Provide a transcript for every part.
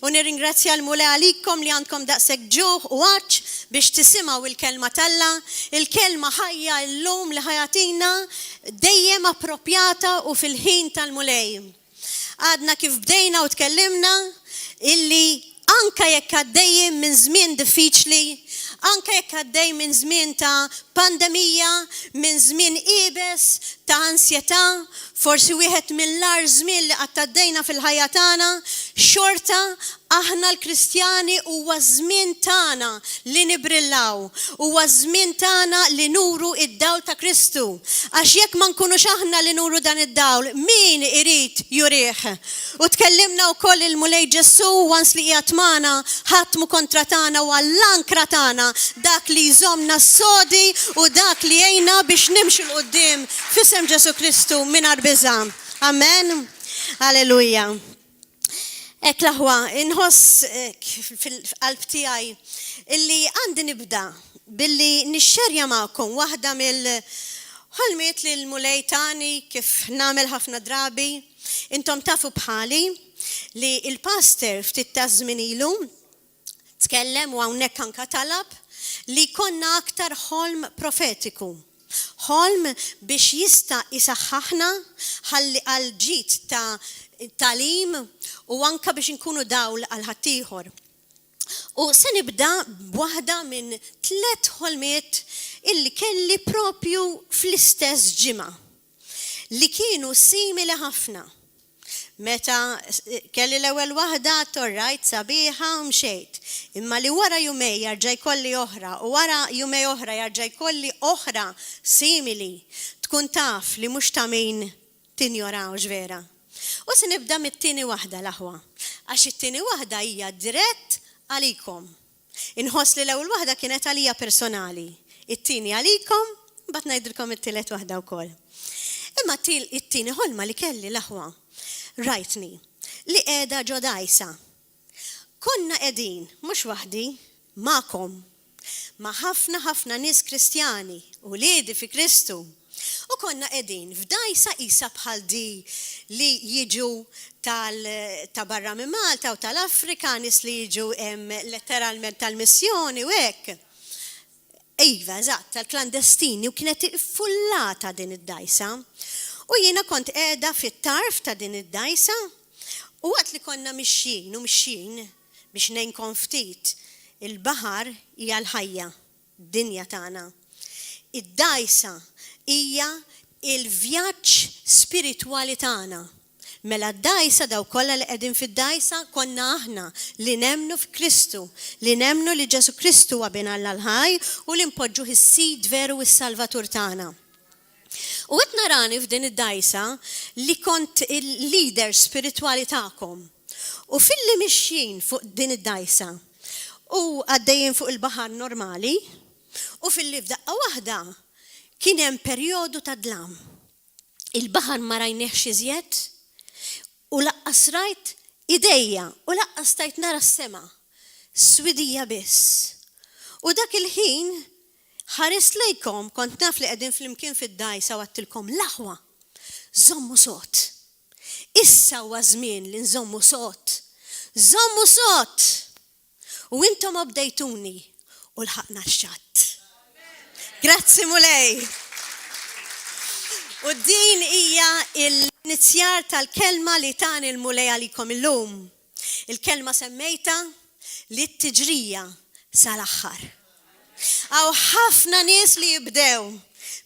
U nirringrazzja l-Mulej għalikom li għandkom daqshekk ġuħ u għaġġ biex tisimgħu il-kelma talla. Il-kelma ħajja llum li ħajatina dejjem appropjata u fil-ħin tal-Mulej. Għadna kif bdejna u tkellimna illi anka jekk għaddejjem minn żmien diffiċli, anka jekk għaddej minn żmien ta' pandemija, minn żmien ibes, ta' ansjetà, forsi wieħed mill-ar żmien li qatt għaddejna fil-ħajja tagħna, xorta aħna l-Kristjani huwa żmien tagħna li nibrillaw, huwa żmien tagħna li nuru id-dawl ta' Kristu. Għax jekk ma nkunux aħna li nuru dan id-dawl, min irid jurih? U tkellimna wkoll il-Mulej Ġessu wans li qiegħed magħna ħatmu kontra tagħna u għall-ankra tagħna dak li jżommna s-sodi u dak li jgħinna biex nimxu l-qudiem f'isem Ġesu Kristu mingħajr biża'. Amen. Alleluja. Ek laħwa, inħoss fil-qalb tiegħi illi għandi nibda billi nixxerja magħkom waħda mill-ħolmiet li l-Mulej tani kif nagħmel ħafna drabi. Intom tafu bħali li il-pastor ftit ta' żmien ilu tkellem u hawnhekk anke talab li konna aktar ħolm profetiku. Ħolm biex jista' isaħħaħna għal ġid ta' talim u anka biex nkunu dawl għal ħaddieħor. U se nibda b'waħda minn 3 ħolmiet illi kelli propju fl-istess ġimgħa li kienu simili ħafna. Meta kelli l-ewwel waħda torrajt sabiħa mxejt, imma li wara jumej jarġa' jkolli oħra u wara jumej oħra jarġa' jkolli oħra simili, tkun taf li mhux ta' min tinjorawx vera. U se nibda mit-tieni waħda l-aħwa, għax it-tieni waħda hija dirett għalikom. Inħoss li l-ewwel waħda kienet għalija personali, it-tieni għalikom, mbagħad ngħidilkom it-tielet waħda wkoll. Imma it-tieni ħolma li kelli l-aħwa rajtni li qiegħda ġo dgħajsa. Konna qegħdin mhux waħdi magħkom ma' ħafna nies Kristjani u liedi fi Kristu. U konna qegħdin f'dgħajsa qisha bħal di li jiġu ta' barra minn Malta u tal-Afrika, nies li jiġu letteralment tal-missjoni u hekk. Iva, eżatt, tal-klandestini u kienet iffullata din id-dgħajsa. U jiena kont qiegħda fit-tarf ta' din id-dgħajsa u waqt li konna mixjin biex ngħinkom ftit il-baħar hija l-ħajja, dinja tagħna. Id-dgħajsa hija il-vjaġġ spiritwali tagħna. Mela d-dgħajsa daw kollha li qegħdin fid-dgħajsa konna aħna li nemmnu f'Kristu, li nemmnu li Ġesu Kristu huwa bina l-ħaj u li npoġġu is-sid veru is-Salvatur tagħna. U qed narani f'din id-dgħajsa li kont il-leader spiritwali tagħkom. U filli mixjin fuq din id-dgħajsa u għaddejjin fuq il-baħar normali u filli f'daqqa waħda kien hemm perjodu ta' dlam. Il-baħar ma rajniex iżjed u laqqas rajt idejja u laqqas tajt nara s-sema swidija biss. U dak il-ħin ħares lejkom, kont naf li qegħdin flimkien fid-dgħajsa u għattilkom l-aħwa, żommu sod. Issa huwa żmien li nżommu sod. Żommu sod. U intom bdejtuni u lħaqna x-xatt. Grazzi Mulej. U din hija l-inizjar tal-kelma li tani l-Mulej għalikom illum. Il-kelma semmejta li t-tiġrija sal-aħħar. Għaw ħafna nies li jibdew,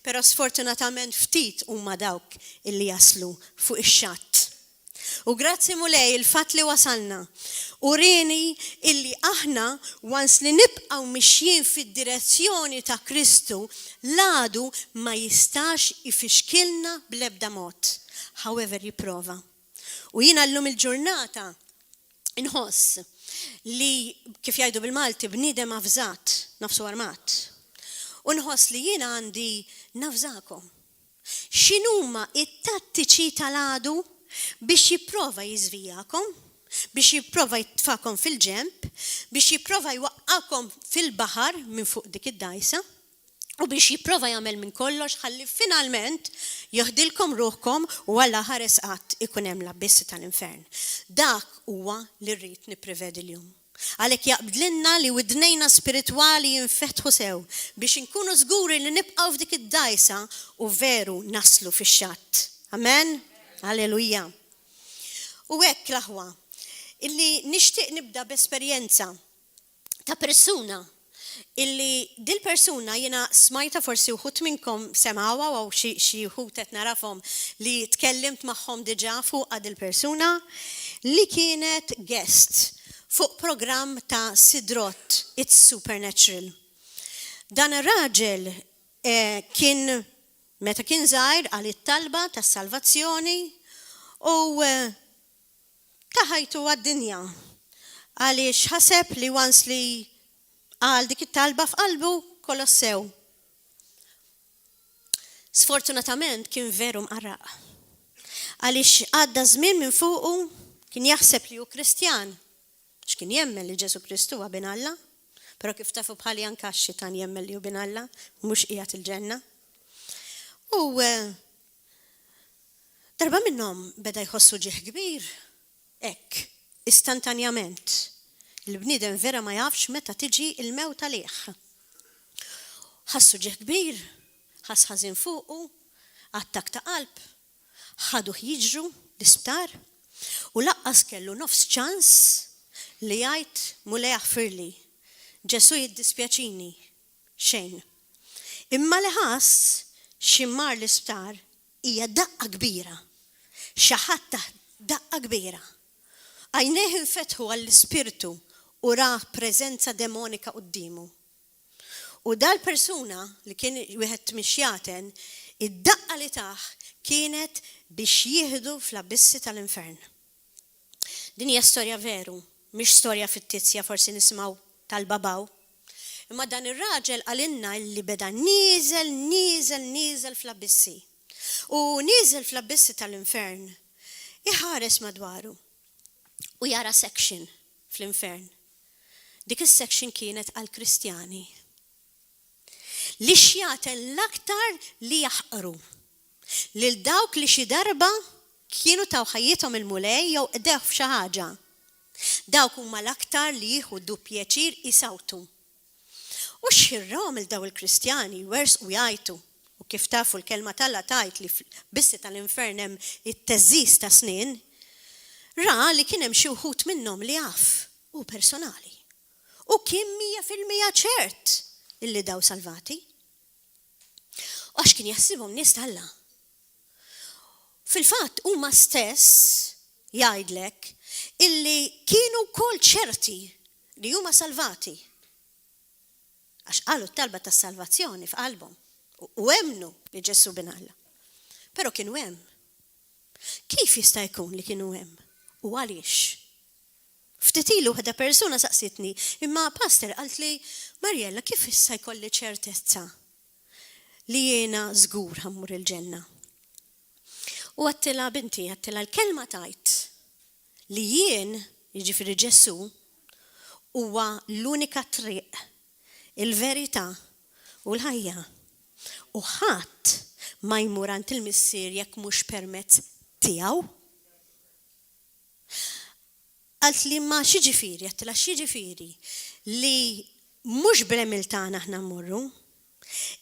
pero sfortunatament ftit huma dawk illi jaslu fuq ix-xatt. U grazzi Mulej il-fatt li wasalna. U rini illi aħna wans li nibqgħu mixjin fid-direzzjoni ta' Kristu l-għadu ma jistax ifixkilna bl-ebda mod. However jipprova. U jiena llum il-ġurnata inħoss li kif jgħidu bil-Malti bniedem avżat, nafsu armat. U nħoss li jiena għandi nafżakom. X'inhuma it-tattiċi tal-għadu biex jipprova jiżvijakom, biex jipprova jitfakom fil-ġemp, biex jipprova jwaqqakom fil-baħar minn fuq dik id-dgħajsa. U biex jipprova jagħmel minn kollox ħalli finalment joħdilkom ruħkom u għalla ħares qatt ikun hemm l-abissi tal-infern. Dak huwa li rrid nipprevedilhom. Għalhekk jaqbdilna li widnejna spiritwali jinfetħu sew biex inkunu żguri li nibqgħu f'dik id-dajsa u veru naslu fix-xatt. Amen? Alleluja. U hekk l-aħwa illi nixtieq nibda b'esperjenza ta' persuna illi dil-persuna jiena smajta forsi uħut minnkom semawa u xi uħut qed narafhom li tkellimt magħhom diġà fuq dil-persuna li kienet guest fuq programm ta' Sidrot It's Supernatural. Dan ir-raġel kien meta kien żgħir għal it-talba tas-salvazzjoni u taħajtu għad-dinja għaliex ħaseb li once li għal dik it-talba f'qalbu kolossew. Sfortunatament kien veru mqarraq. Għaliex għadda żmien minn fuqu kien jaħseb li hu Kristjan. X'kien jemmen li Ġesu Kristu huwa bin Alla, però kif tafu bħali anke x-xitan jemmen li hu bin Alla, mhux qiegħed il-ġenna. U darba minnhom beda jħossu ġieħ kbir, hekk, istantanjament. Il-bniedem vera ma jafx meta tiġi il-mewt għalih. Ħassu ġieħ kbir, ħass ħażin fuqu, attak ta' qalb, ħaduh jiġru l-isptar u laqqas kellu nofs ċans li jgħid mulej aħfirli, Ġesu jiddispjaċini xejn. Imma li ħass ximmar l-isptar hija daqqa kbira, xi ħadd daqqa kbira. Għajnejh infetħu għall-ispirtu u ra preżenza demonika quddiemu. U dal-persuna li kien wieħed mixjaten, id-daqqa li taħ kienet biex jieħdu fl-abissi tal-infern. Din hija storja veru, mhix storja fittizja forsi nisimgħu tal-babaw. Imma dan ir-raġel għalinna li beda nieżel fl-abissi. U nieżel fl-abissi tal-infern, iħares madwaru u jara section fl-infern. Dik is-section kienet għal-Kristjani. Li xjaten l-aktar li jaħqru. Lil dawk li xi darba kienu taw ħajjithom il-mulej jew qdew f'xi ħaġa. Dawk huma l-aktar li jieħdu pjaċir isawtu. U xirrom il-daw il-Kristjani wers u jajtu. U kif tafu l-kelma tal-la tajt li bissi tal-infern hemm it-teżżis ta' snin, ra li kien hemm xi wħud minnhom li jaf u personali. U kien 100% ċert illi daw salvati. U għax kien jaħsibhom nies tal-Alla. Fil-fatt huma stess jgħidlek illi kienu wkoll ċerti li huma salvati. Għax qalu t-talba tas-salvazzjoni f'qalbhom u hemmnu li Ġesu bin Alla. Però kienu hemm. Kif jista' jkun li kienu hemm? U għaliex? Ftitilu ħada persuna saqsitni, imma pastor qalt li, Marjella, kif issa jkolli ċertezza li jiena żgur ħammur il-ġenna? U għattila binti, għattila l-kelma tajt li jien, jiġifieri Ġesu, huwa l-unika triq, il-verità u l-ħajja. U ħadd ma jmur għand il-missier jekk mhux permezz tiegħu. Għalt li ma xieġifiri, għattila xieġifiri li mux bil-emil tagħna aħna mmorru,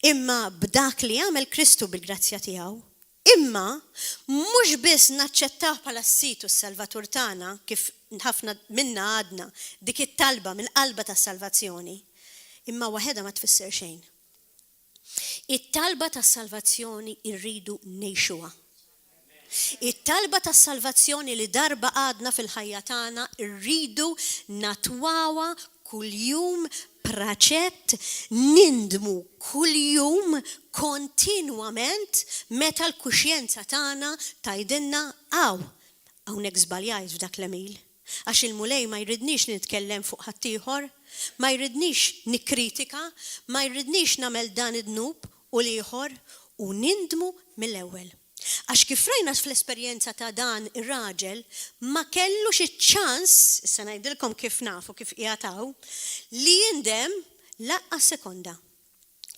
imma b'dak li għamel Kristu bil-grazzja tiegħu, imma mux biss naċċettaw bħala s-situ s-salvatur tagħna kif ħafna minna għadna dik it-talba mill-qalba tas-salvazzjoni, imma waħedha ma tfisser xejn. It-talba tas-salvazzjoni irridu ngħixuha. It-talba tas-salvazzjoni li darba għadna fil-ħajja tagħna rridu natwawa kuljum praċett, nindmu kuljum kontinwament meta l-kuxjenza tagħna tgħidilna hawnhekk żbaljajt f'dak l-emil. Għax il-mulej ma jridniex nitkellem fuq ħaddieħor, ma jridniex nikkritika, ma jridniex nagħmel dan id-dnub u l-ieħor u nindmu mill-ewwel. Għax kif rajna fl-esperjenza ta' dan ir-raġel ma kellux iċ-ċans, issa ngħidilkom kif nafu kif qiegħataw, li jindem laqqa sekonda.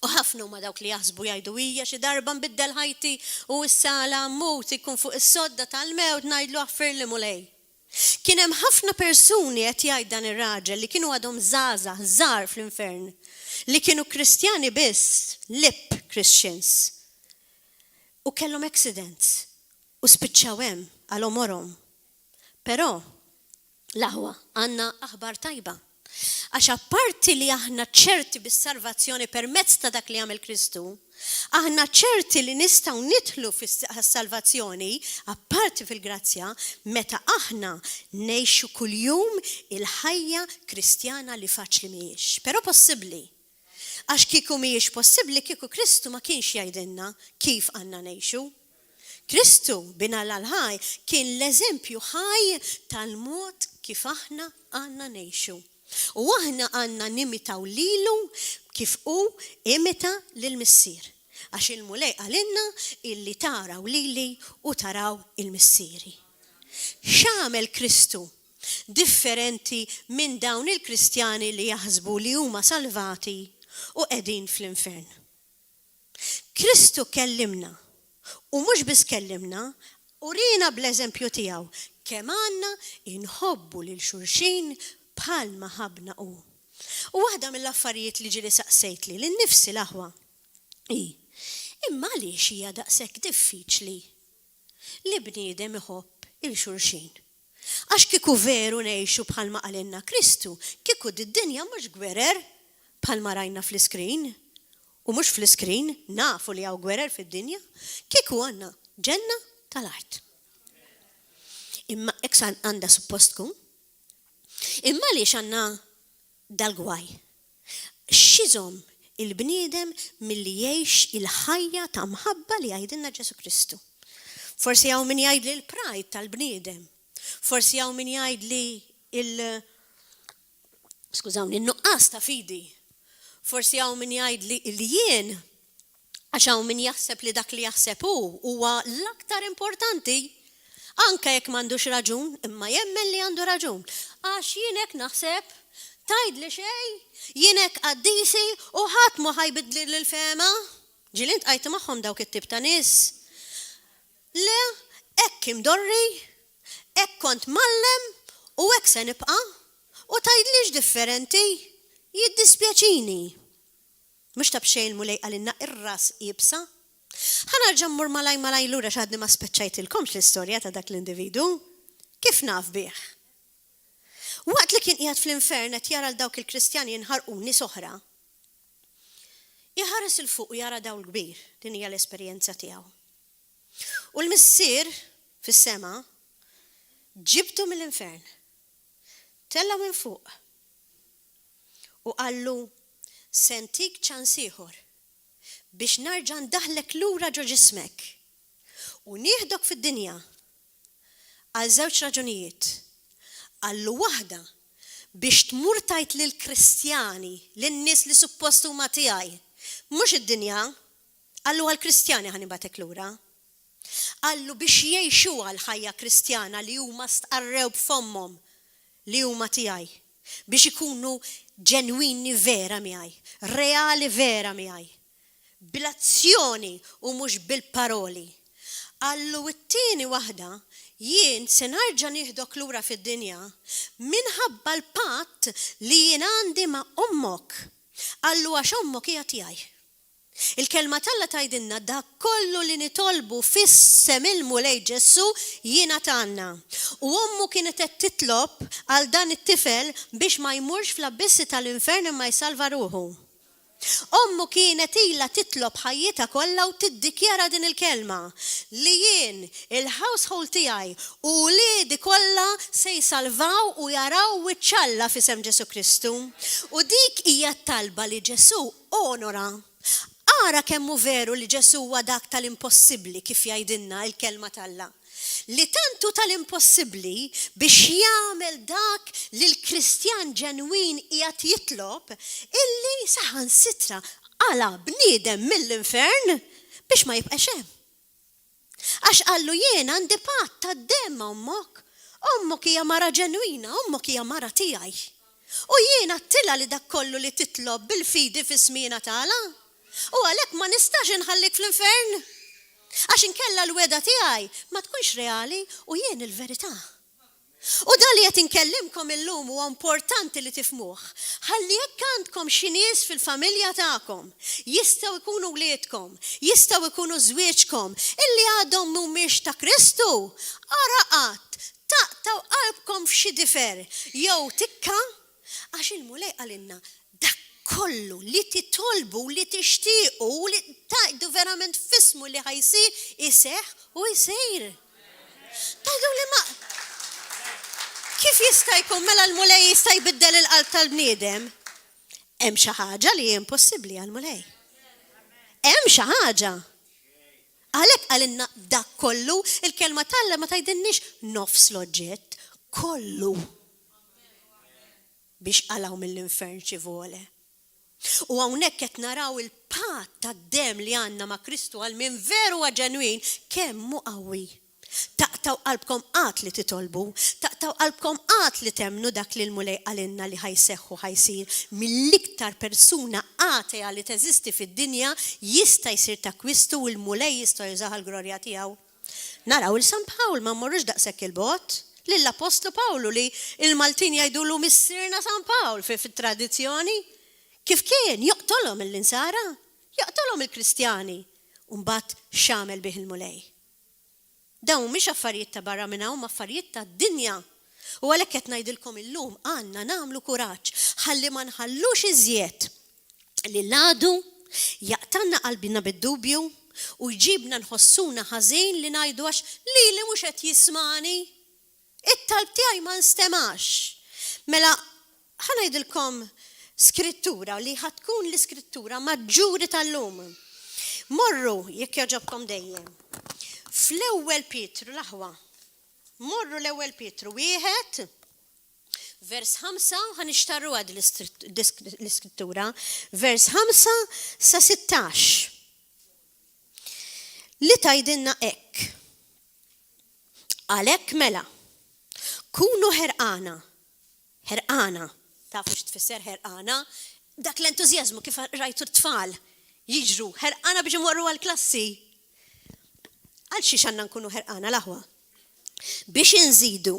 U ħafna huma dawk li jaħsbu jgħidu hija xi darba nbiddel ħajti u issa mut ikun fuq is-sodda tal-mewt ngħidlu aħfir li mulej. Kien hemm ħafna persuni qed jgħid dan ir-raġel li kienu għadhom żgħażagħ żgħar fl-infern, li kienu Kristjani biss, lip Christians. U kellhom accidents u spiċċaw hemm għal omorhom. Però l-aħwa għandna aħbar tajba. Għax apparti li aħna ċerti bis-salvazzjoni permezz ta' dak li għamel Kristu, aħna ċerti li nistgħu nidħlu fis-salvazzjoni apparti fil-grazzja meta aħna ngħixu kuljum il-ħajja Kristjana li faċli mhijiex. Però possibbli. Għax kieku mhijiex possibbli kieku Kristu ma kienx jgħidilna kif għandna ngħixu. Kristu bina l-ħaj kien l-eżempju ħaj tal-mod kif aħna għandna ngħixu. U aħna għandna nimitaw lilu kif hu imita lill-Missier. Għax il-mulej għalinna illi taraw lili u taraw il-Missieri. X'għamel Kristu differenti minn dawn il-Kristjani li jaħsbu li huma salvati u qegħdin fl-infern? Kristu kellimna u mhux biss kellimna, urina bl-eżempju tiegħu kemm għandna inħobbu lil xulxin bħalma ħabna u. U waħda mill-affarijiet li ġieli saqsejt li l-nifsi l-aħwa. Imma għaliex hija daqshekk diffiċli li bniedem iħobb il-xulxin. Għax kieku veru ngħixu bħalma qalinna Kristu, kieku d-dinja mhux gwerer bħalma rajna fl-iskrin. U mhux fl-iskrin nafu li hawn gwerer fid-dinja, kieku għandna ġenna tal-art. Imma hekk għandha suppost tkun. Imma li xanna dal-gwaj. Xizom il-bniedem milli jgħix il-ħajja ta' mħabba li jgħidilna Ġesu Kristu. Forsi hawn min jgħid li l-pride tal-bniedem. Forsi hawn min jgħid li il-nuqqas ta' fidi. Forsi hawn min jgħid li jien għax hawn min jaħseb li dak li jaħseb huwa l-aktar importanti. Anka jekk m'għandux raġun, imma jemmen li għandu raġun. Għax jienek naħseb, tajd li xej, jienek qaddisi u ħadd ma ħajbidli l-fema. Ġilint qajt magħhom dawk it-tip ta' nies. Le, hekk imdorri, hekk kont mallem u hekk se nibqa' u tgħidlix differenti, jiddispjaċini. Mhux ta' bxejn mulej għalinna ir-ras jibsa. Ħanarġa' mmur malaj lura x'għadni ma speċċajtilkomx l-istorja ta' dak l-individu. Kif naf bih? Waqt li kien qiegħed fl-infern qed jara l dawk il-Kristjani jinħarqu nies oħra. Jaħares il fuq u jara dawl kbir, din hija l-esperjenza tiegħu. U l-Missier fis-sema ġibtu mill-infern. Tella minn fuq. U qallu sentik ċans ieħor biex narġa' ndaħlek lura ġo ġismek u nieħdok fid-dinja għal żewġ raġunijiet. Għallu waħda biex tmur tajt lill-Kristjani, lin-nies li suppost huma tiegħi, mhux id-dinja, għallu għall-Kristjani ħanibatek lura. Għallu biex jgħixu għall-ħajja Kristjana li huma stqarrew b'fommhom li huma tiegħi, biex ikunu ġenwini vera miegħi, reali vera miegħi. Bil-azzjoni u mhux bil-paroli. Għallu it-tieni waħda jien se narġa' nieħdok lura fid-dinja minħabba l-patt li jien għandi ma' ommok. Għallu għax ommok hija tiegħi. Il-kelma Alla tgħidilna dak kollu li nitolbu fis-sem il-mulej Ġesu jiena tagħna. U ommu kienet qed titlob għal dan it-tifel biex ma jmurx fl-abissi tal-infern imma jsalva ruħu. Ommu kienet ilha titlob ħajjita kollha u tiddikjara din il-kelma li jien il-household tiegħi u wliedi kollha se jsalvaw u jaraw wiċċ f'isem Ġesu Kristu. U dik hija talba li Ġesu onora. Ara kemmu veru li Ġesu huwa dak tal-impossibbli kif jgħidilna il-kelma Alla. Li tantu tal-impossibbli biex jagħmel dak li l-Kristjan ġenwin qiegħed jitlob illi saħansitra għala bniedem mill-infern biex ma jibqax hemm. Għax qallu jien għandi patt tad-demm ommok. Ommok hija mara ġenwina, ommok hija mara tiegħi. U jien għattila li dak kollu li titlob bil-fidi fis-smina tagħla. U għalhekk ma nistax inħallik fl-infern. Għax inkella l-weda tiegħi ma tkunx reali u jien il-verità. U da li qed inkellimkom illum huwa importanti li tifhmuh. Ħalli jekk għandkom xi nies fil-familja tagħkom, jistgħu jkunu wliedkom, jistgħu jkunu żwieġkom, illi għadhom mhumiex ta' Kristu, araqat, taqtaw qalbkom f'xi difer, jew tikka, għax il-mulej qalilna dak kollu li titolbu, li tixtiequ, li tajdu verament fismu li ħajsir iseħħ u jsir. Tajdu li ma kif jista' jkun mela l-mulej jista' jbiddel il-qalb tal-bniedem? Hemm xi ħaġa li hija impossibbli għall-mulej. Hemm xi ħaġa. Għalhekk għalilna dak kollu, il-kelma Alla ma tgħidilniex nofs l-oġġett, kollu. Biex qalaw mill-infern xi vole. U hawnhekk qed naraw il-patt tad-dem li għandna ma' Kristu għal min veru wa ġenwin kemm hu qawwi. Taqtaw qalbkom qatt li titolbu, taqtaw qalbkom qatt li temnu dak li l-mulej għalinna li ħajseħħu ħajsir mill-iktar persuna qateja li teżisti fid-dinja jista' jsir ta' Kristu u l-mulej jista' jużaha l-glorja tiegħu. Naraw il-San Pawl ma mmorrux daqshekk il-bot, lill-Apostlu Pawlu li il-Maltin jgħidulu missirna San Pawl fit-tradizzjoni. Kif kien joqtolhom il-insara, joqtolhom il-Kristjani, u mbagħad x'għamel bih il-mulej. Dawn mhix affarijiet ta' barra minn hawn, affarijiet ta' dinja. U għalhekk qed ngħidilkom illum għandna nagħmlu kuraġġ ħalli ma nħallux iżjed li l-għadu jaqtanna qalbina bid-dubju u jġibna nħossuna ħażin li ngħidu għax li mhux qed jismani. It-talb tiegħi ma nstemax. Mela ħanajdilkom skrittura li ħatkun l-iskrittura maġġuri tal-lum. Morru jekk jogħġobkom dejjem. Fl-ewwel Pietru l-aħwa. Morru l-ewwel Pietru 1 vers 5 ħanixtarru għad l-iskrittura vers 5 sa 16. Li tajdinna hekk. Għalhekk mela kunu ħerqana. Ħerqana. Tafu x'tfisser ħerqana? Dak l-entużjażmu kif rajtu t-tfal jiġru ħerqana biex imorru għall-klassi. Għal xiex għandna nkunu ħerqana l-aħwa. Biex inżidu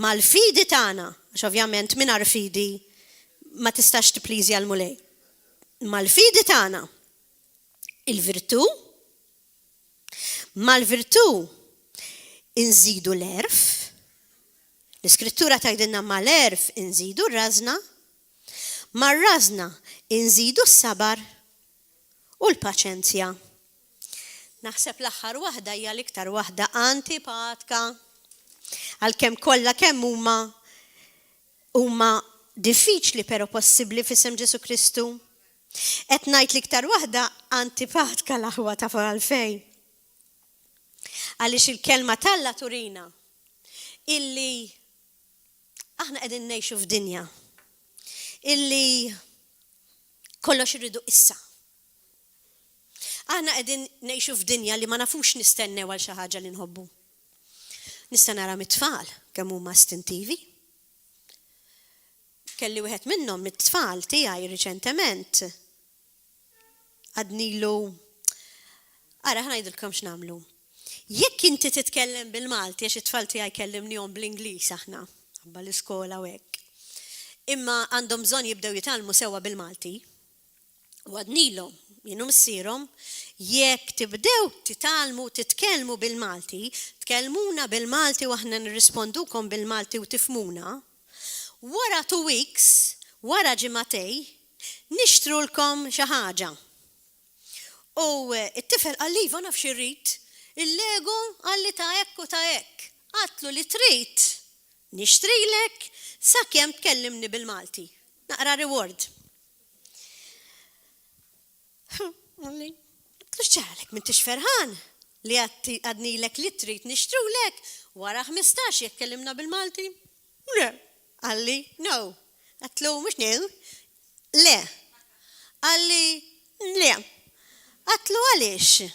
mal-fidi tagħna, għax ovvjament mingħajr fidi ma tistax tippliżi għall-mulej. Mal-fidi tagħna il-virtù, mal-virtù inżidu l-erf, l-iskrittura tgħidilna mal-erf inżidu r-rażna, mar-rażna inżidu s-sabar u l-paċenzja. Naħseb l-aħħar waħda hija l-iktar waħda antipatika. Għalkemm kollha kemm huma diffiċli però possibbli f'isem Ġesu Kristu. Qed ngħid l-iktar waħda antipatika l-aħwa ta' għalfejn. Għaliex il-kelma Alla turina illi aħna qegħdin ngħixu f'dinja illi kollox irridu issa. Aħna qegħdin ngħixu f'dinja li ma nafux nistennew għal xi ħaġa li nħobbu. Nista' nara mit-tfal kemm huma istintivi. Kelli wieħed minnhom mit-tfal tiegħi riċentement. Għadnilu ara ngħidilkom x'nagħmlu. Jekk inti titkellem bil-Malti għax it-tfal tiegħi kellimnihom bl-Ingliż aħna ħabba l-iskola u hekk. Imma għandhom bżonn jibdew jitalmu sewwa bil-Malti. U għadnilhom jienu missierhom jekk tibdew titalmu titkellmu bil-Malti, tkellmuna bil-Malti u aħna nirrispondukom bil-Malti u tifhmuna, wara 2 weeks, wara ġimagħtej, nixtrulkom xi ħaġa. U it-tifel qal li naf xi rrid, il-legu qal li ta' hekk u ta' hekk. Għatlu li trid nixtrilek sakemm tkellimni bil-Malti. Naqra reward. Għalli, ċarlek, m'intix ferħan li għadnilek li trid nixtrulek wara 15 jekk kellimna bil-Malti? Le, għalli, no. Għatlu, mux new? Le. Għalli, le. Għatlu għalix?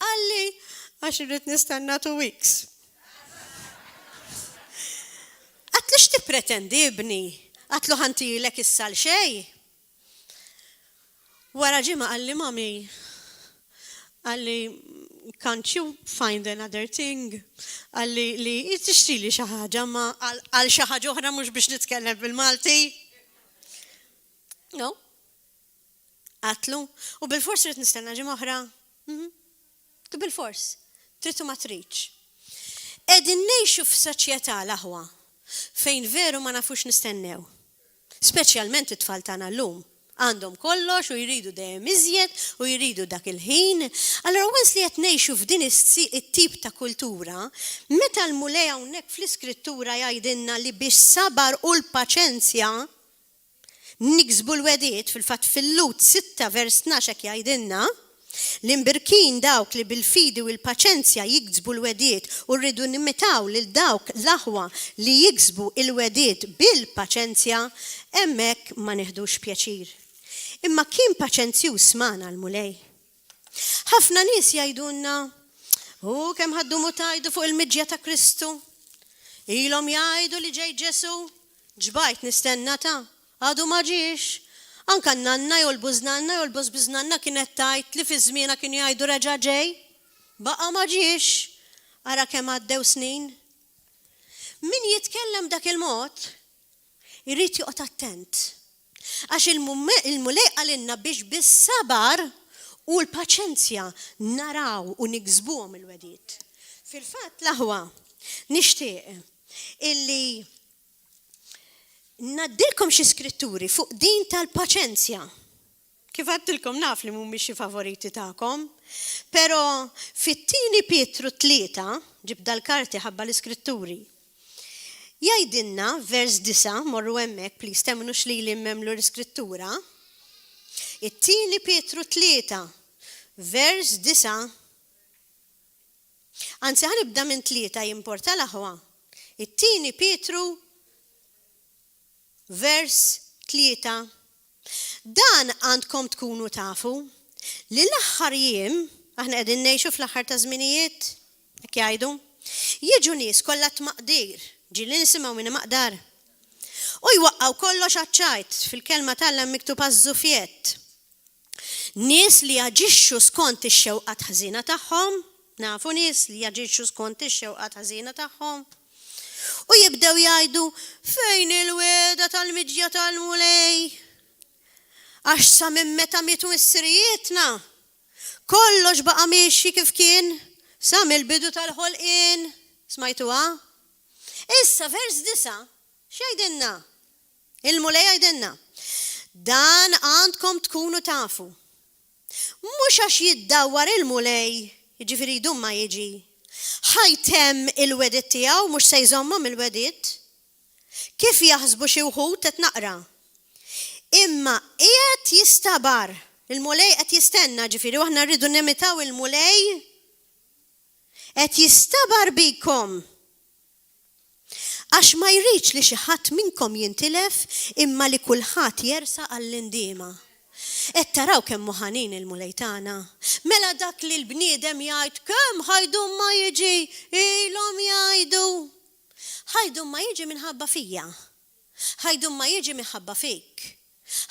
Għalli, għax irrid nistanna 2 weeks. Għatlu x'ti pretendi ibni? Għatlu ħantilek issa l-xej? Wara ġimgħa qalli mami, għalli, can't you find another thing? Għalli li tixtili xi ħaġa ma għal xi ħaġa oħra mhux biex nitkellem bil-Malti. No. Għatlu, u bil-fors trid nistenna ġimgħa oħra. Tu bil-fors, trid ma tridx. Qegħdin ngħixu f'soċjetà l-aħwa fejn veru ma nafux nistennew. Speċjalment it-tfal tagħna llum. Għandhom kollox u jridu dejjem iżjed u jridu dak il-ħin. Allora wens li qed ngħixu f'din it-tip ta' kultura, meta l-mulej hawnhekk fl-iskrittura jgħidilna li biex sabar u l-paċenzja niksbu l-wediet fil-fatt fil-Lut 6 vers 12 jgħidilna l-imbirkin dawk li bil-fidi u l-paċenzja jiksbu l-wediet u rridu nimitaw lil dawk l-aħwa li jiksbu il-wediet bil-paċenzja, hemmhekk ma neħdux pjaċir. Imma kien paċenzjuż magħna l-mulej. Ħafna nies jgħidulna, kemm ħaddu mutajdu fuq il-miġja ta' Kristu. Ilhom jgħidu li ġej Ġesu, ġbajt nistenna għadu ma ġiex. Anka nanna jolbuż biżnanna kienet tajt li fi żmiena kienu jgħidu reġa' ġej. Baqa' ma ġiex. Ara kemm għaddew snin. Min jitkellem dak il-mod, irid joqgħod attent. Għax il-mulej għalinna biex bis-sabar u l-paċenzja naraw u niksbuhom il-wediet. Fil-fatt l-aħwa nixtieq illi naddilkom xi skritturi fuq din tal-paċenzja. Kif għadtilkom naf li mhumiex xi favoriti tagħkom, però fit-tieni Pietru 3 ġibda l-karti ħabba l-iskritturi. Jgħidilna vers 9, morru hemmhekk, please temnux li mmemlu l-iskrittura. It-tieni Pietru 3, vers 9. Anzi ħanibda minn 3 jimporta l-aħwa. It-tieni Pietru vers 3. Dan għandkom tkunu tafu li l-aħħar jiem, aħna qegħdin ngħixu fl-aħħar ta' żminijiet, hekk jgħidu, jiġu nies kollha tmaqdir. Ġili nisimgħu minn maqdar. U jwaqqgħu kollox aċċajt fil-kelma tal-Alla miktub għaż-żufjett. Nies li jaġixxu skont ix-xewqat ħażina tagħhom, nafu nies li jaġixxu skont ix-xewqat ħażina tagħhom. U jibdew jgħidu fejn il-weda tal-miġja tal-mulej. Għax sa minn meta mietu s-sirijietna. Kollox baqa' miexi kif kien sa mill-bidu tal-ħolqien. Smajtuha? Issa vers 9, x'għajdilna? Il-mulej jgħidilna. Dan għandkom tkunu tafu. Mhux għax jiddawwar il-mulej, jiġifieri jdum ma jiġi. Ħajtem il-wedit tiegħu mhux se jżommhom il-wedit. Kif jaħsbu xi wħud qed naqra. Imma qiegħed jistabar. Il-mulej qed jistenna ġifieri u aħna rridu nimitaw il-mulej qed jistabar bikom. Għax ma jridx li xi ħadd minnkom jintilef imma li kulħadd jersa għall-indiema. Qed taraw kemm ħanin il-mulej tagħna. Mela dak li l-bniedem jgħid kemm ħajdum ma jiġi, ilhom jgħidu. Ħajdum ma jiġi minħabba fija. Ħajdum ma jiġi minħabba fik.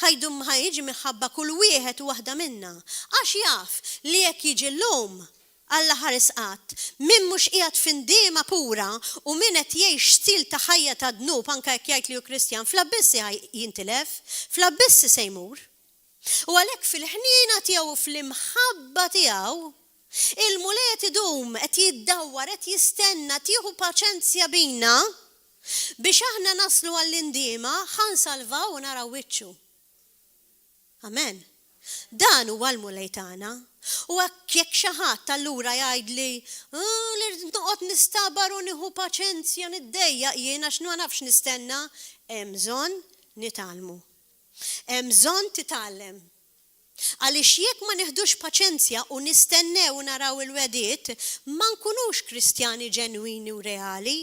Ħajdum ma jiġi minħabba kull wieħed u waħda minna. Għax jaf li jekk jiġi l-lum Alla ħares qatt, min mhux qiegħed f'indiema pura u min qed jgħix stil ta' ħajja ta' dnub anke jekk jgħid li hu Kristjan fl-abbissi jintilef, fl-abbissi se jmur. U għalhekk fil-ħniena tiegħu fl-imħabba tiegħu il-mulej qed idum qed jiddawwar qed jistenna tieħu paċenzja bina biex aħna naslu għall-indiema ħansalvaw u naraw wiċċu. Amen. Dan huwa l-mulej tagħna. U jekk xi ħadd allura jgħidli li noqgħod nistabar u nieħu paċenzja niddejjaq jien għax ma nafx nistenna, hemm bżonn nitgħallmu. Hemm bżonn titgħallem. Għaliex jekk ma nieħdux paċenzja u nistennew u naraw il-wediet, ma nkunux Kristjani ġenwini u reali.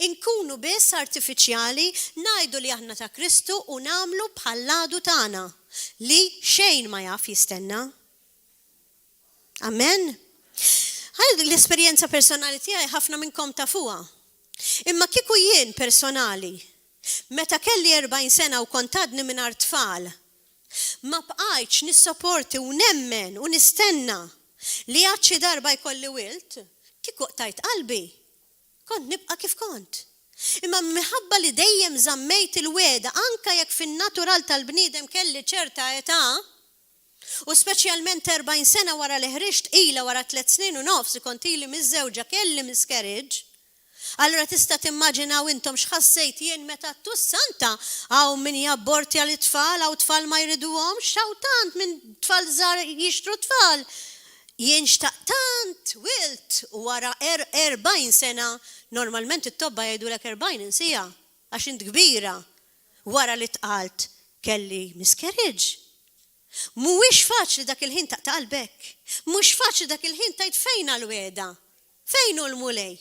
Inkunu biss artifiċjali ngħidu li aħna ta' Kristu u nagħmlu bħall-għadu tagħna li xejn ma jaf jistenna. Amen. Ħalli l-esperjenza personali tiegħi ħafna minnkom tafuha. Imma kieku jien personali, meta kelli 40 sena u kont għadni mingħajr tfal, ma bqajtx nissapporti u nemmen u nistenna li għadxi darba jkolli wilt, kieku qtajt qalbi. Kont nibqa' kif kont. Imma minħabba li dejjem żammejt il-weda anka jekk fin-natural tal-bniedem kelli ċerta età, u speċjalment 40 sena wara li ħriġt ila wara 3 snin u nofs kont ili miż-żewġa kelli miscarriage. Allura tista' timmaġinaw intom x'ħassejt jien meta tussanta għaw min jabborti għal it-tfal għaw tfal ma jriduhomx, xaw tant minn tfal żgħar jixtru tfal. Jien xtaqtant wilt u wara 40 sena normalment it-tobba jgħidulek 40 insija għax int kbira wara li tqalt kelli miscarriage. Mhuwiex faċli dak il-ħin taqta' qalbek. Mhux faċli dak il-ħin tajt fejn għall-weda. Fejn hu l-mulej?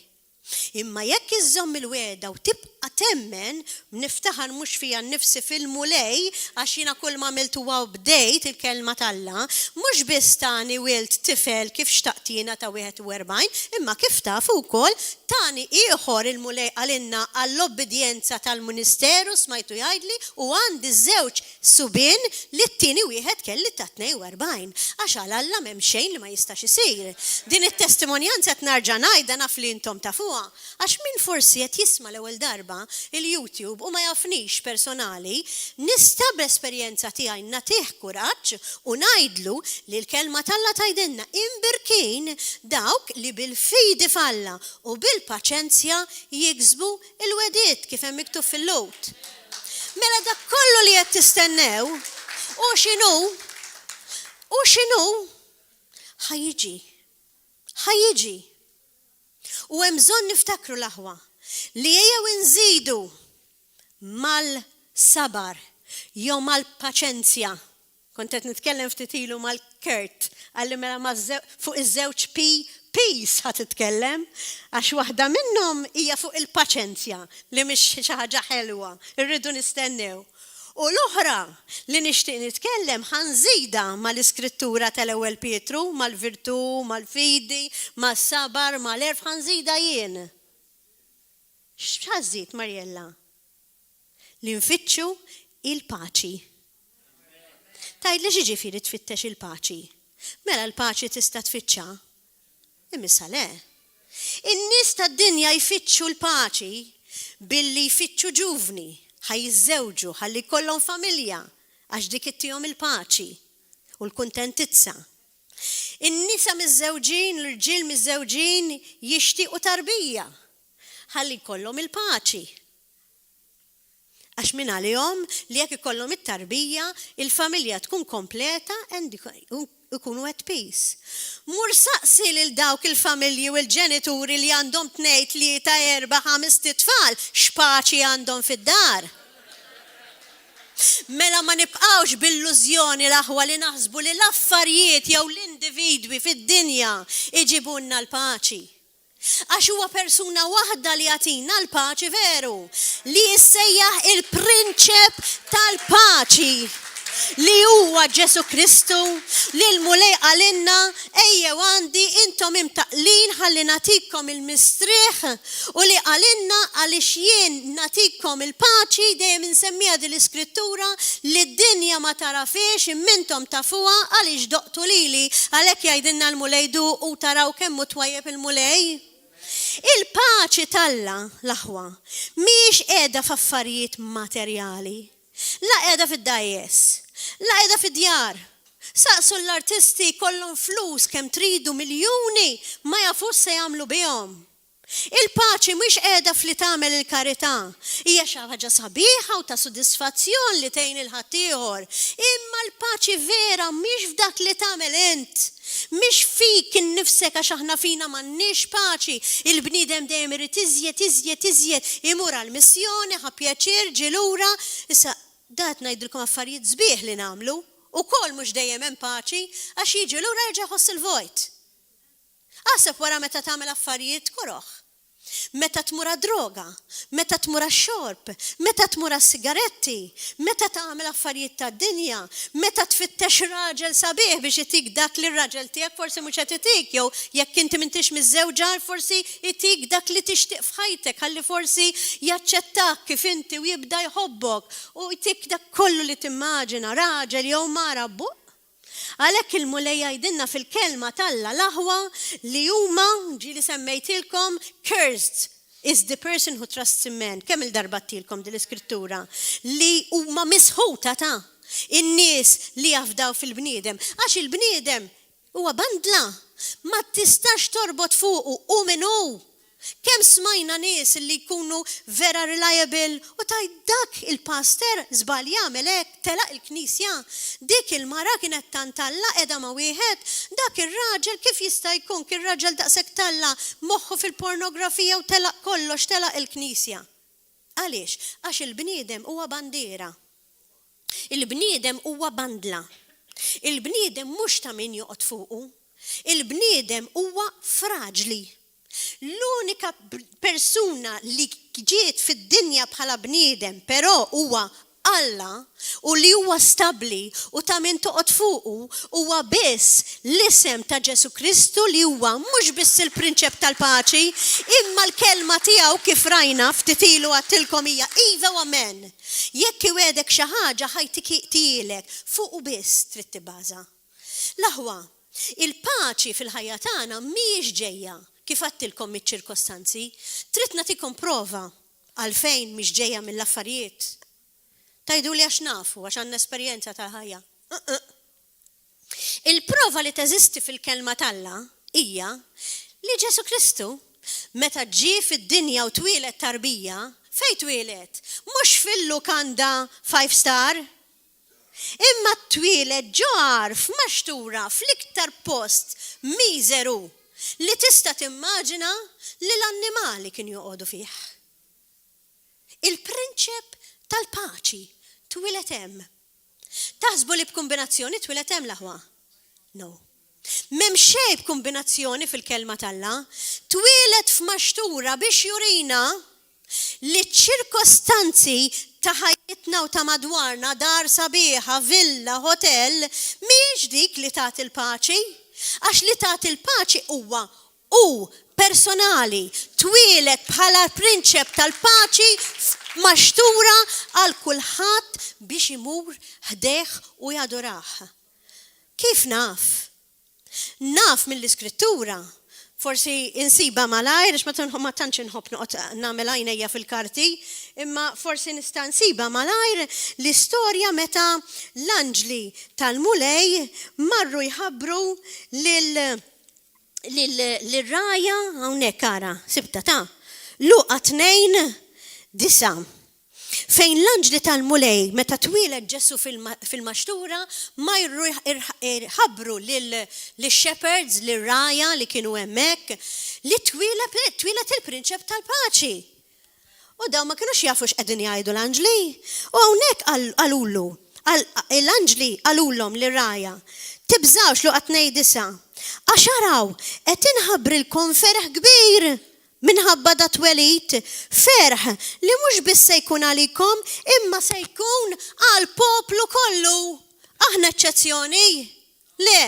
Imma jekk iżżomm il-weda u tibqa' temmen, niftaħar mhux fija nnifsi fil-mulej għax jiena kull ma għamiltu huwa bdejt il-kelma talla, mhux biss tani wilt tifel kif xtaqt jiena ta' 41, imma kif tafu wkoll tani ieħor il-mulej għalinna għall-obbedjenza tal-Ministeru smajtu jgħidli u għandi żewġ subien li t-tieni wieħed kelli ta' 42 għax għal Alla m'hemm xejn li ma jistax isir. Din it-testimonjanza qed narġa' ngħidha naf li intom tafuha għax min forsi qed jisma' l-ewwel darba il-YouTube u ma jafnix personali, nista' bl-esperjenza tiegħi nagħtih kuraġġ u ngħidlu li l-kelma talla tgħidilna imbirkien dawk li bil-fidi falla u bil-paċenzja jiksbu il-wediet kif hemm miktub fil-Lot. Mela dak kollu li qed tistennew u x'inhu ħajjiġi. U hemm bżonn niftakru l-aħwa li jew inżidu mal-sabar jew mal-paċenzja. Kont qed nitkellem ftit ilu mal-Kurt għalli mela fuq iż-żewġ peace ħad titkellem għax waħda minnhom hija fuq il-paċenzja li mhix xi ħaġa ħelwa, irridu nistennew. U l-oħra li nixtieq nitkellem ħanżida mal-iskrittura tal-ewwel Pietru, mal-virtu, mal-fidi, mas-sabar, mal-erf ħanżida jien. X'ħażid Marjella? Li nfittxu il-paċi. Tgħidli x'jiġifieri tfittex il-paċi? Mela l-paċi tista' tfittxa? Imissa le. In-nies tad-dinja jfittxu l-paċi billi jfittxu ġuvni. ħajżewġu, ħalli kollhom familja, għax dik ittihom il-paċi u l-kuntentizza. In-nisa miż-żewġin, l-irġiel miż-żewġin jixtiequ tarbija, ħalli kollhom il-paċi. Għax min għalihom li jekk ikollhom it-tarbija, il-familja tkun kompleta ikunu at peace. Mur saqsi lil dawk il-familji u l-ġenituri li għandhom 2, 3, 4, 5 titfal, x'paċi għandhom fid-dar. Mela ma nibqgħux bil-illużjoni l-aħwa li naħsbu li l-affarijiet jew l-individwi fid-dinja iġibunna l-paċi. Għax huwa persuna waħda li jagħtina l-paċi veru, li jissejjaħ il-prinċep tal-paċi. Li huwa Ġesu Kristu li l-mulej għalinna ejjew għandi intom imtaqlin ħalli natikom il-mistrieħ u li għalinna għaliex jien natikom il-paċi dejjem insemmija din l-iskrittura li d-dinja ma tarafiex immintom tafuha għaliex doqtu lili għalhekk jgħidilna l-mulej du u taraw kemm twajjeb il-mulej. Il-paċi talla l-aħwa mhix qiegħda f'affarijiet materjali. La qiegħda fid-dajjes, la qiegħda fid-djar. Saqsu l-artisti kollhom flus kemm tridu miljuni ma jafux se jagħmlu bihom. Il-paċi mhix qiegħda fli tagħmel il-karità. Hija xi ħaġa sabiħa u ta' sodisfazzjon li tgħin il-ħaddieħor. Imma l-paċi vera mhix f'dak li tagħmel int. Mhix fik innifsek għax aħna fina m'għandniex paċi. Il-bniedem dejjem irid iżjed imur għall-missjoni, ħa pjaċir, ġi lura. Issa dat ngħidilkom affarijiet sbieħ li nagħmlu ukoll mhux dejjem hemm paċi għax jiġi lura jerġa' jħoss il-vojt. Għaseb wara meta tagħmel affarijiet koroħ. Meta tmur droga, meta tmur xorb, meta tmur sigaretti, meta tagħmel affarijiet tad-dinja, meta tfittex raġel sabiħ biex itik dak li r-raġel tiegħek forsi mhux qed itik, jew jekk inti m'intix miż-żewġa forsi itik dak li tixtieq f'ħajtek ħalli forsi jaċċettak kif inti u jibda jħobbok u jtik dak kollu li timmaġina raġel jew mara buq. Għalhekk il-mulej jgħidilna fil-kelma tal-Alla l-aħwa li huma ġieli semmejtilkom cursed is the person who trusts in man. Kemm il-darba tilkom din l-iskrittura li huma misħuta ta' in-nies li jafdaw fil-bniedem. Għax il-bniedem huwa bandla ma tistax torbot fuqu u minnu. Kemm smajna nies li jkunu vera reliable u taj dak il-pastor żbal jagħmel hekk telaq il-knisja. Dik il-mara kienet tantalla qiegħda ma' wieħed, dak ir-raġel kif jista' jkun kien raġel daqshekk talla moħħu fil-pornografija u telaq kollox telaq il-knisja. Għaliex? Għax il-bniedem huwa bandiera. Il-bniedem huwa bandla. Il-bniedem mhux ta' min joqgħod fuqu. Il-bniedem huwa fraġli. L-unika persuna li ġiet fid-dinja bħala bniedem, però huwa Alla u li huwa stabbli u ta' min toqgħod fuqu huwa biss l-isem ta' Ġesu Kristu li huwa mhux biss il-prinċep tal-paċi, imma l-kelma tiegħu kif rajna ftit ilu għattilkom hija iva u amen. Jekk iwedek xi ħaġa ħajtiqtilek fuqu biss trid tibbaża. L-aħwa, il-paċi fil-ħajja tagħna mhijiex ġejja kif għattilkom miċ-ċirkostanzi, trid nagħtikom prova għalfejn mhix ġejja mill-affarijiet. Tajdu li għax nafu, għax għandna esperjenza tal-ħajja. Il-prova li teżisti fil-kelma tal-Alla hija li Ġesu Kristu meta ġie fid-dinja u twieled tarbija, fejn twieled? Mhux fil-lukanda 5 star, imma twieled ġar f'maxtura fl-iktar post miżeru li tista' timmaġina li l-annimali kien joqogħdu fih. Il-prinċep tal-paċi twieled hemm. Taħsbu li b'kombinazzjoni twieled hemm l-aħwa? No. M'hemm xejn b'kombinazzjoni fil-kelma tal-Alla, twieled f'maxtura biex jurina li ċirkostanzi ta' ħajjitna u ta' madwarna dar sabiħa, villa, hotel, mhix dik li tagħti il-paċi. Għax li tagħti il-paċi huwa personali, twieled bħala prinċep tal-paċi maxtura għal kulħadd biex imur ħdeħ u jadorah. Kif naf? Naf mill-iskrittura. Forsi insiba malajr, ma tantx inħobb noqgħod nagħmel għajnejja fil-karti, imma forsi nista' nsiba malajr l-istorja meta l-anġli tal-mulej marru jħabbru lil-raja hawnhekk ara, sibta ta' Luqa 2:9. Fejn l-anġli tal-mulej meta twieled Ġesu fil-maxtura ma jħabbru lil-shepherds, lil-raja li kienu hemmhekk li twieled il-prinċep tal-paċi. U daw ma kinux jafu x'qegħdin jgħidu l-anġli. U hawnhekk qalulu, l-anġli qalulhom lir-raja, tibżawx Luqa 2:9. Għax araw qed inħabbrilkom ferħ kbir minħabba da twelid, ferħ li mhux biss se jkun għalikom imma se jkun għal poplu kollu. Aħna eċċezzjoni? Le,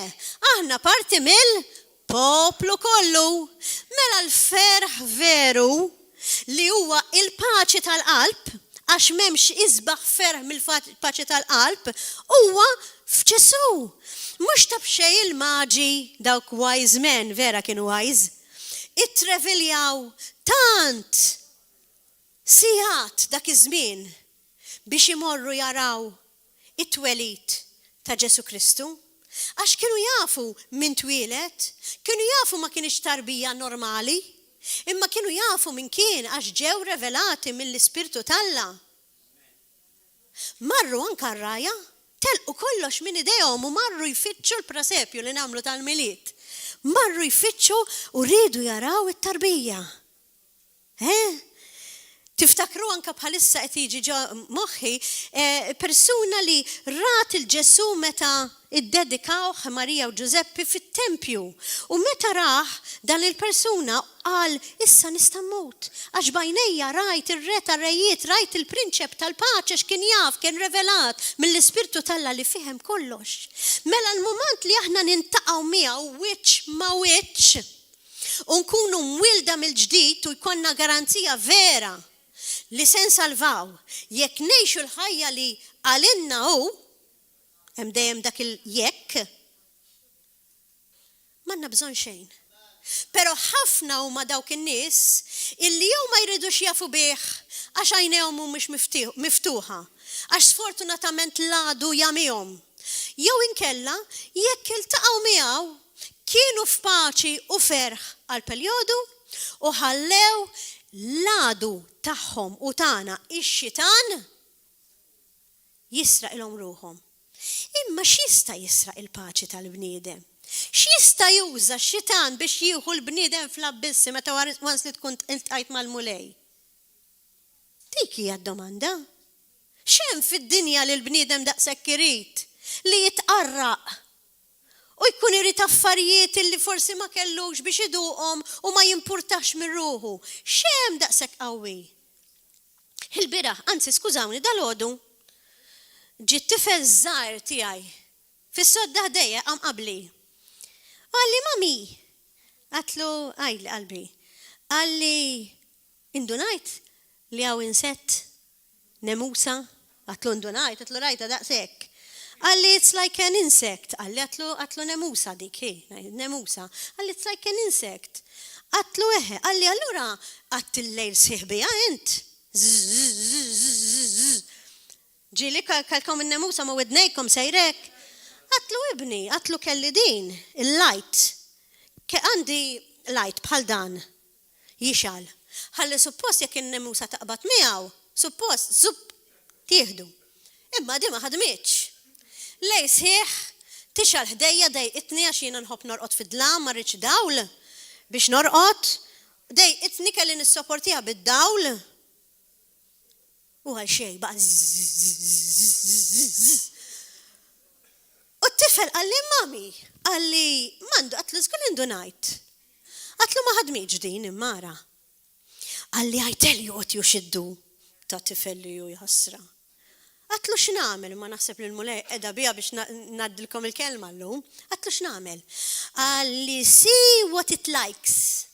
aħna parti mill-poplu kollu. Mela l-ferħ veru li huwa il-paċi tal-qalb, għax m'hemmx isbaħ ferħ mill-paċi tal-qalb, huwa f'Ġesu. Mhux ta' b'xejn il-maġi dawk wise men, vera kienu wise. It-treviljaw tant sijat dak iż-żmien biex imorru jaraw it-twelid ta' Ġesu Kristu. Għax kienu jafu min twieled, kienu jafu ma kienx tarbija normali, imma kienu jafu min kien għax ġew revelati mill-Ispirtu tal-Alla. Marru anka r-raja, telqu kollox minn idejhom u marru jfittxu l-prasepju li nagħmlu tal-miliet. Marru jfittxu u rridu jaraw it-tarbija. Tiftakru anka bħalissa qed jiġi ġo moħħi persuna li rat il-Ġesu meta iddedikawh Marija u Ġuseppi fit-tempju. U meta raħ dan il-persuna qal issa nista' mmut għax bajnejja rajt ir-re tar-rejiet, rajt il-prinċep tal-paċi x'kien jaf, kien revelat mill-Ispirtu tal-Alla li fihem kollox. Mela l-mument li aħna nintaqgħu miegħu wiċċ ma' wiċċ u nkunu mwilda mill-ġdid u jkollna garanzija vera li se nsalvaw jekk ngħixu l-ħajja li għalinna hu hemm dejjem dak il-jekk m'għandna bżonn xejn. Però ħafna huma dawk in-nies illi jew ma jridux jafu bih għax għajnejhom mhumiex miftuħa, għax sfortunatament l-għadu jagħmihom. Jew inkella jekk iltaqgħu miegħu kienu f'paċi u ferħ għal perjodu u ħallew l-għadu tagħhom u tagħna ix-xitan jisraqilhom ruhom. Imma x'jista' jisraq il-paċi tal-bniedem? X'jista' juża x-xitan biex jieħu l-bniedem fl-abissi meta wans li tkun iltqajt mal-mulej? Dik hija d-domanda. X'hemm fid-dinja li l-bniedem daqshekk irid li jitqarraq u jkun irid affarijiet li forsi ma kellux biex iduqhom u ma jimpurtax minn ruħu. X'hemm daqshekk qawwi? Il-bieraħ, anzi skużawni, dal-għodu ġiet tifel żgħar tiegħi fis-sodda ħdejja qam qabli. Għalli mami, għatlu għajli qalbi, għalli indunajt li għaw insett nemusa, għatlu indunajt, għatlu rajta daqshekk. Għalli it's like an insect, għalli għatlu nemusa dik, nemusa, għalli it's like an insect. Għatlu eħe, għalli allura għattillejl siħbija int. Ġili kalkom il-nemusa ma widnejkom sejrek. Għatlu ibni, għatlu kelli din, il-light. Għandi light bħal dan, jixal. Għalli suppost jek il-nemusa taqbat miegħu, suppost, tieħdu. Imma di ma ħadmitx. Lej sħiħ, tixal ħdejja dejqitni għax jiena nħobb norqod fid-dlam ma rridx dawl biex norqod. Dejqitni kelli nissopportiha bid-dawl. U għal xej, baqa u t-tifel għalli mami, għalli mandu għatlu zgull indunajt. Għatlu ma ħadmiġ din immara. Għalli I tell you what you should do. Ta' tifel li ju jħassra. Għatlu x'namel, ma naħseb li l-mulej edha bija biex naddilkom il-kelma l-lum. Għatlu x'namel. Għalli see what it likes.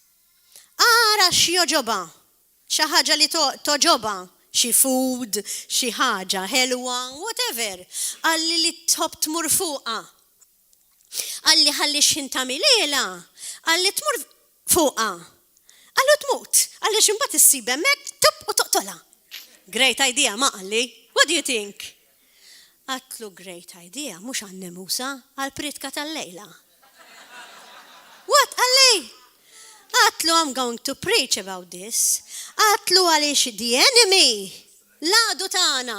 Ara x'joġoba. Xaħġa li toġoba. Xi food, xi ħaġa, ħelwa, whatever. Għalli li tħobb tmur fuqa. Għalli ħalli x'intamilila. Għalli tmur fuqa. Għallu tmut. Għalli x'imbat issib hemmhekk tub u toqtola. Great idea, ma għalli. What do you think? Għatlu great idea, mhux għan-nemusa, għall-pritka tal-lejla. What? Għalli? Għatlu I'm going to preach about this. Għatlu għalix the enemy, l-għadu tagħna,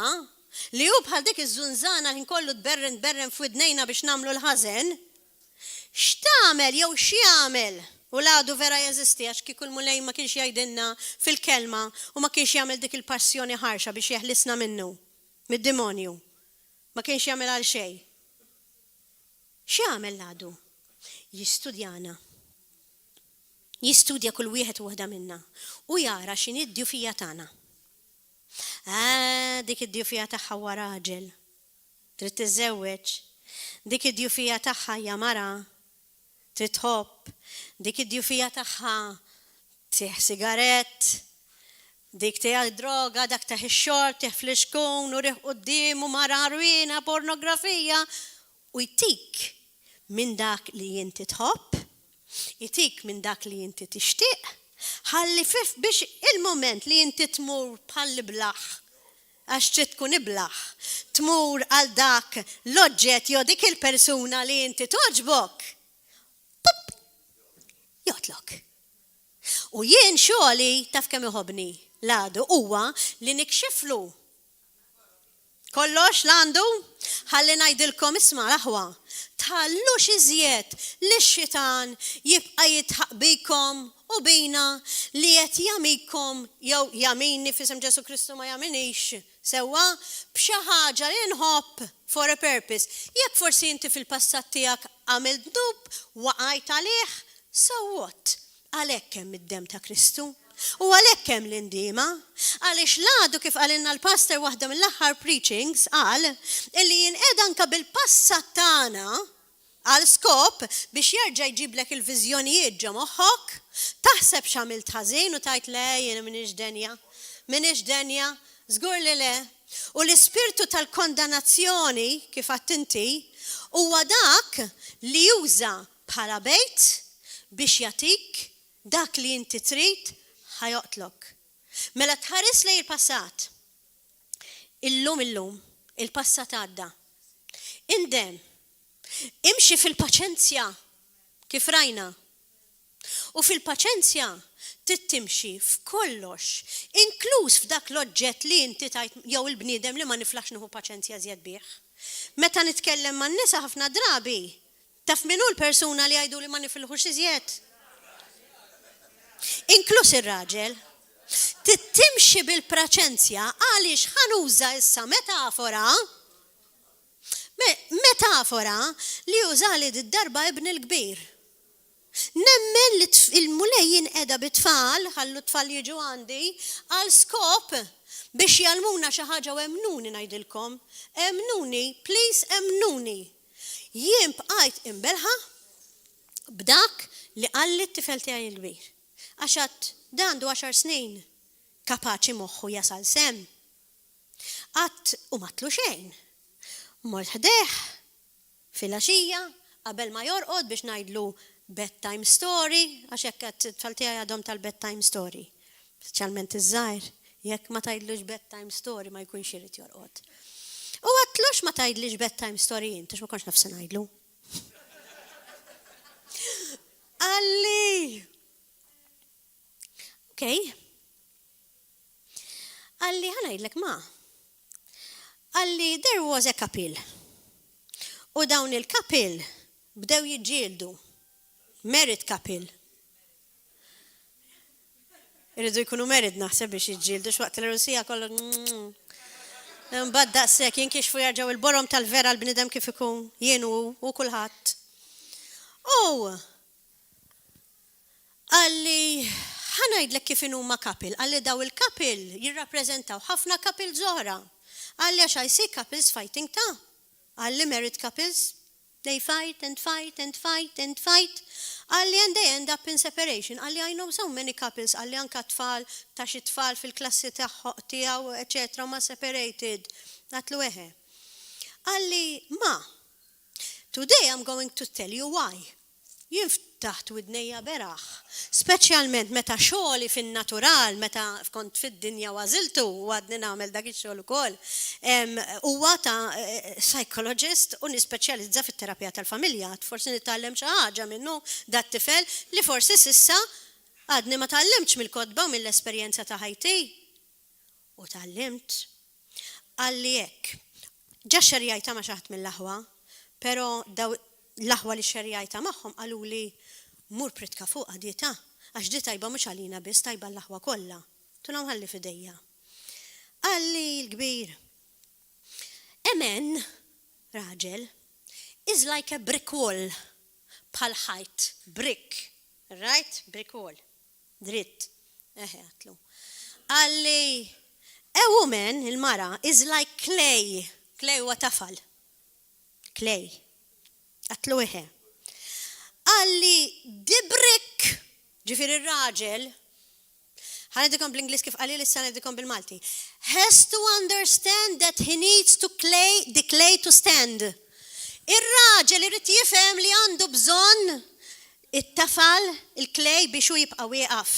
li hu bħal dik iż-żunżana li nkollu tberren f'widnejna biex nagħmlu l-ħażen, x'tagħmel jew x'jagħmel? U l-għadu vera jeżisti għax kieku l-mulej ma kienx jgħidilna fil-kelma u ma kienx jagħmel dik il-passjoni ħarxa biex jeħlisna minnu, mid-demonju. Ma kienx jagħmel għal xejn. X'jagħmel l-għadu? Jistudjana. Jistudja kull wieħed waħda minna u jara x'inhi d-djufija tagħna. Dik id-djufija tagħha huwa raġel. Trid tiżżewweġ. Dik id-djufija tagħha hija mara. Trid tħobb. Dik id-djufija tagħha tieħ sigarett. Dik tieħ droga, dak teħ ix-xort, teħ fl-ixkun u riħ quddiem u mara rwina, pornografija u jtik minn dak li inti tħobb. Jitik minn dak li inti tixtieq, ħalli biex il-moment li inti tmur bħal blaħ, għax trid tkun iblaħ, tmur għal dak l-oġġett jew dik il-persuna li inti toġbok, pup, jotlok. U jien xogħli taf kemm iħobbni l-għadu huwa li nikxiflu. Kollox l-għandu, ħalli ngħidilkom isma' l-aħwa. Tħallux iżjed li x-xitan jibqa' jitħaq bikom u bina li qed jagħmikom jew jagħmilni f'isem Ġesu Kristu ma jagħmilniex sewwa b'xi ħaġa li nħobb for a purpose. Jekk forsi inti fil-passat tiegħek għamilt dub waqajt għalih, so what? Għalhekk hemm id-dem ta' Kristu. U għalhekk hemm l-indiema, għaliex l-għadu kif qalilna l-pastor waħda mill-aħħar preachings qal illi jinqed anke bil-passat tagħna għal skop biex jerġa' jġiblek il-viżjonijiet ġo moħħok, taħseb x'għamilt ħażin u tajt le jiena m'iniex denja, żgur li le. U l-ispirtu tal-kondannazzjoni kif għadt inti huwa dak li juża bħala bejt biex jagħtik dak li inti trid ħajoqtlok. Mela tħares lej il-passat. Illum, il-passat għadda. Indem, imxi fil-paċenzja kif rajna. U fil-paċenzja tittimxi f'kollox, inkluż f'dak l-oġġett li inti tajt jew il-bniedem li ma niflax nieħu paċenzja żjed bih. Meta nitkellem man-nisa ħafna drabi, taf min hu l-persuna li jgħidu li ma nifilħux iżjed. Inkluż ir-raġel, tittimxi bil-paċenzja għaliex ħanuża issa metafora li użali d-darba ibn il-kbir. Nemmen li il-mulejjin qiegħda bit-tfal, ħallu t-tfal jiġu għandi, għal skop biex jalmuna xi ħaġa u emnuni ngħidilkom. Emnuni, please emnuni. Jien bqajt imbelħa b'dak li qalli t-tifel tiegħi l-kbir. Għaxat dandu 10 snin kapaċi moħħu jasal sem. Għat u matlu xejn. Mort ħdeħ fil-għaxija qabel ma jorqod biex ngħidlu bedtime story, għax hekk qed tfal tiegħi għadhom tal-bedtime story. Speċjalment iż-żgħir, jekk ma tgħidlux bedtime story ma jkunx irid jorqod. U għatlux ma tgħidlix bedtime story inti ma kontx naf se ngħidlu. Għalli! Okay. Għalli ħanajdlek ma. Għalli there was a couple. U dawn il-couple bdew jiġġieldu. Married couple. Irridu jkunu married naħseb biex jiġġieldu x'waqt l-Rusija kollu. Mbagħad daqshekk jinkixfu jerġgħu il-borom tal-vera l-bniedem kif ikun jien u kulħadd. Għalli ħanajdlek kif huma couple, għalli daw il-couple jirrappreżentaw ħafna couple żoħra. Għalli għax I see couples fighting ta'. Għalli married couples, they fight and fight and fight and fight. Għalli and they end up in separation. Għalli I know so many couples, għalli anka tfal, ta' xi tfal fil-klassi tiegħu, etc. ma separated. Għatlu eħe. Għalli ma, today I'm going to tell you why. Jiftaħt widnejja beraħ, speċjalment meta xogħli fin-natural, meta kont fid-dinja għażiltu u għadni nagħmel dak ix-xogħol ukoll. Huwa ta' psychologist u nispeċjalizza fit-terapija tal-familja, forsi nitgħallem xi ħaġa minnu dat tifel li forsi s'issa għadni ma tallimx mill-kodba u mill-esperjenza ta' ħajti. U tallimt għalli hekk. Ġa xerjajta ma xaħat mill-aħwa, però daw l-aħwa li xerjajta magħhom qalu li mur pritka fuq dieta, għax di tajba mhux għalina biss tajba l-aħwa kollha. Tulhom ħalli fidejja. Għalli l-kbir. Emen, raġel, is like a brick wall. Bħal ħajt, brick. Right? Brick wall. Dritt. Għatlu. Għalli, a woman, il-mara, is like clay. Clay huwa tafal. Clay. Għatlu eħe. Għalli di brick, ġifir il-raġel, ħanedikom bl-Inglis kif għalli l-issa ħanedikom bil-Malti, has to understand that he needs the clay to stand. Il-raġel irrit jifhem li għandu bżonn it-tafal, il-clay biex u jibqa' wieqaf.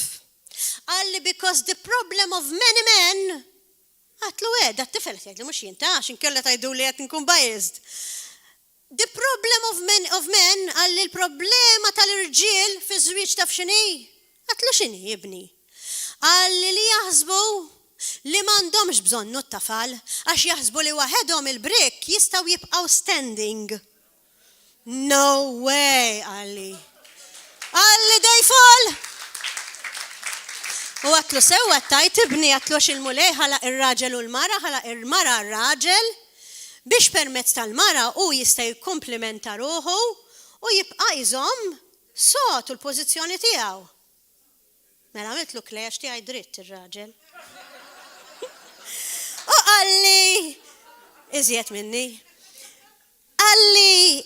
Għalli because the problem of many men, għatlu da t-tifel jgħidli mhux jintax, inkella tajdu li qed nkun biased. The problem of men għalli l-problema tal-irġiel fi żwieġ taf x'inhi. Għatlu x'inhi jibni. Għalli li jaħsbu li m'għandhomx bżonn t-tafal għax jaħsbu li waħedhom il-brick jistgħu jibqgħu standing. No way, għalli. Għalli they fall. U għatlu sewa tajt ibni għatlu il-mulej ħala il-raġel u l-mara, ħala il-mara il-raġel, biex permezz tal-mara u jista' jikkomplimenta ruħu u jibqa' jżomm sot u l-pożizzjoni tiegħu. Mela għamiltlu klex tiegħi dritt ir-raġel. U għalli, iżjed minni, għalli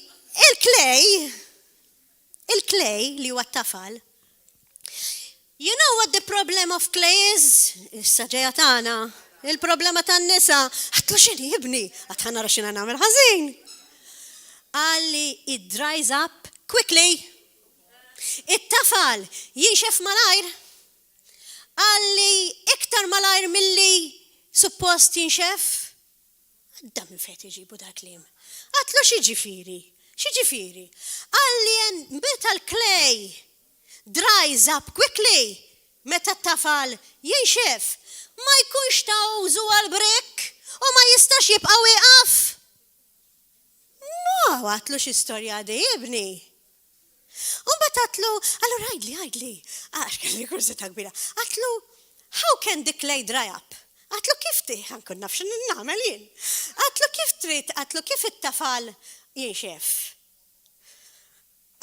il-klej li huwa t-tafal. You know what the problem of clay is? Issa ġeja tagħna. Il-problema tan-nisa, għatlu xini jibni, għatħana raxina nagħmel ħażin. Għalli it dries up quickly. It-tafal jinxef malajr. Għalli iktar malajr milli suppost jinxef. Għadda minn fejn iġibu dak klim. Għatlu xiġifieri. Għalli meta l-clay dries up quickly, meta t-tafal jinxef, ma jkunx ta' użu għal-brek u ma jistax jibqa' wieqaf. Ma għatlu x'istorja di jibni. Mbagħad għatlu, allura għajdli, għax kelli kurzita kbira. Għatlu, how can the clay dry up? Għatlu kif ħankun naf x'in nagħmel jien. Għatlu kif trid, għatlu kif it-tafal jinxef.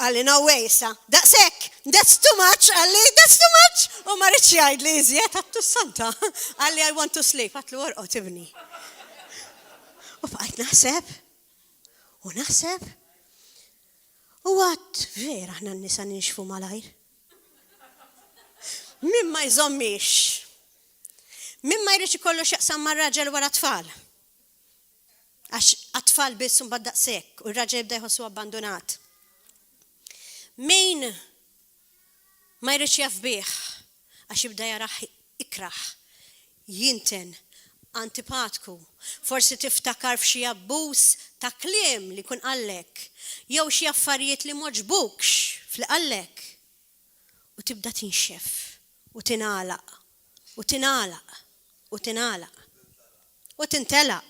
Għalli, no way, sa, that's too much, għalli, that's too much. U ma rridx jgħidli iżjed, għattu s-santa. Għalli, I want to sleep, għatlu orqot ibni. U bqajt naħseb. U għat, vera ħna n-nisa ninxfu malajr. Min ma jżommix. Min ma jridx ikollu x'jaqsam mar-raġel wara tfal. Għax għat-tfal biss mbagħad daqshekk u r-raġel jibda jħossu abbandonat. Min ma jridx jaf bih għax jibda jaraħ ikraħ, jinten, antipatku, forsi tiftakar f'xi abbuż ta' kliem li kun qallek, jew xi affarijiet li moġbukx fl-qallek u tibda tinxef u tingħalaq u tintelaq.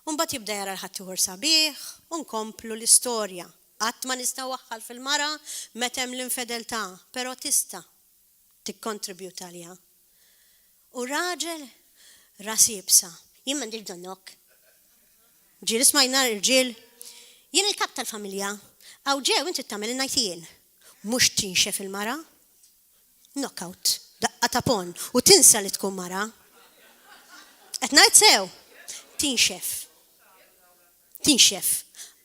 U mbagħad jibda jara l-ħadd ieħor sabiħ u nkomplu l-istorja. Qatt ma nista' waħħal fil-mara meta hemm l-infedeltà, però tista' tikkontribjuta għaliha. U raġel ras jibsa. Jien m'għandix donnok. Ġiel ismajna l-irġiel. Jien il-kap tal-familja. Aw ġew inti tagħmel in-najtien. Mhux tinxef il-mara. Knockout. Daqqa ta' pon. U tinsa li tkun mara. Qed ngħid sew. Tinxef.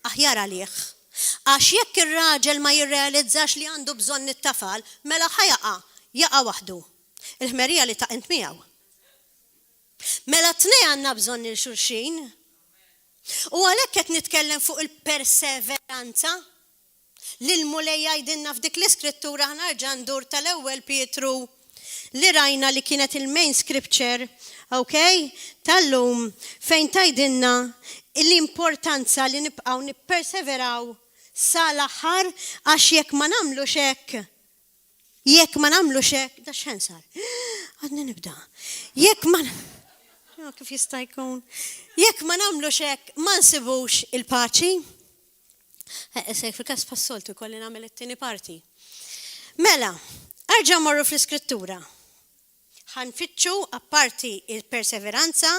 Aħjar għalih. Għax jekk ir-raġel ma jirrealizzax li għandu bżonn it-tafal, mela jaqa' waħdu. Il-ħmerija li taqent miegħu. Mela tnej għandna bżonn il-xulxin. U għalhekk qed nitkellem fuq il-perseveranza li l-mulej jgħidilna f'dik l-iskrittura ħnarġa' ndur tal-ewwel Pietru li rajna li kienet il-main scripture, okay? Tal-lum fejn tgħidilna l-importanza li nibqgħu nipperseveraw sal-aħħar għax jekk ma nagħmlux hekk. Da x'ħen sar? Għadni nibda. Kif jista' jkun? Jekk ma nagħmlux hekk ma nsibux il-paċi. Fil-każ pas-soltu kolli nagħmel it-tieni parti. Mela, arġa' morru fl-iskrittura. Ħanfittxu apparti il-perseveranza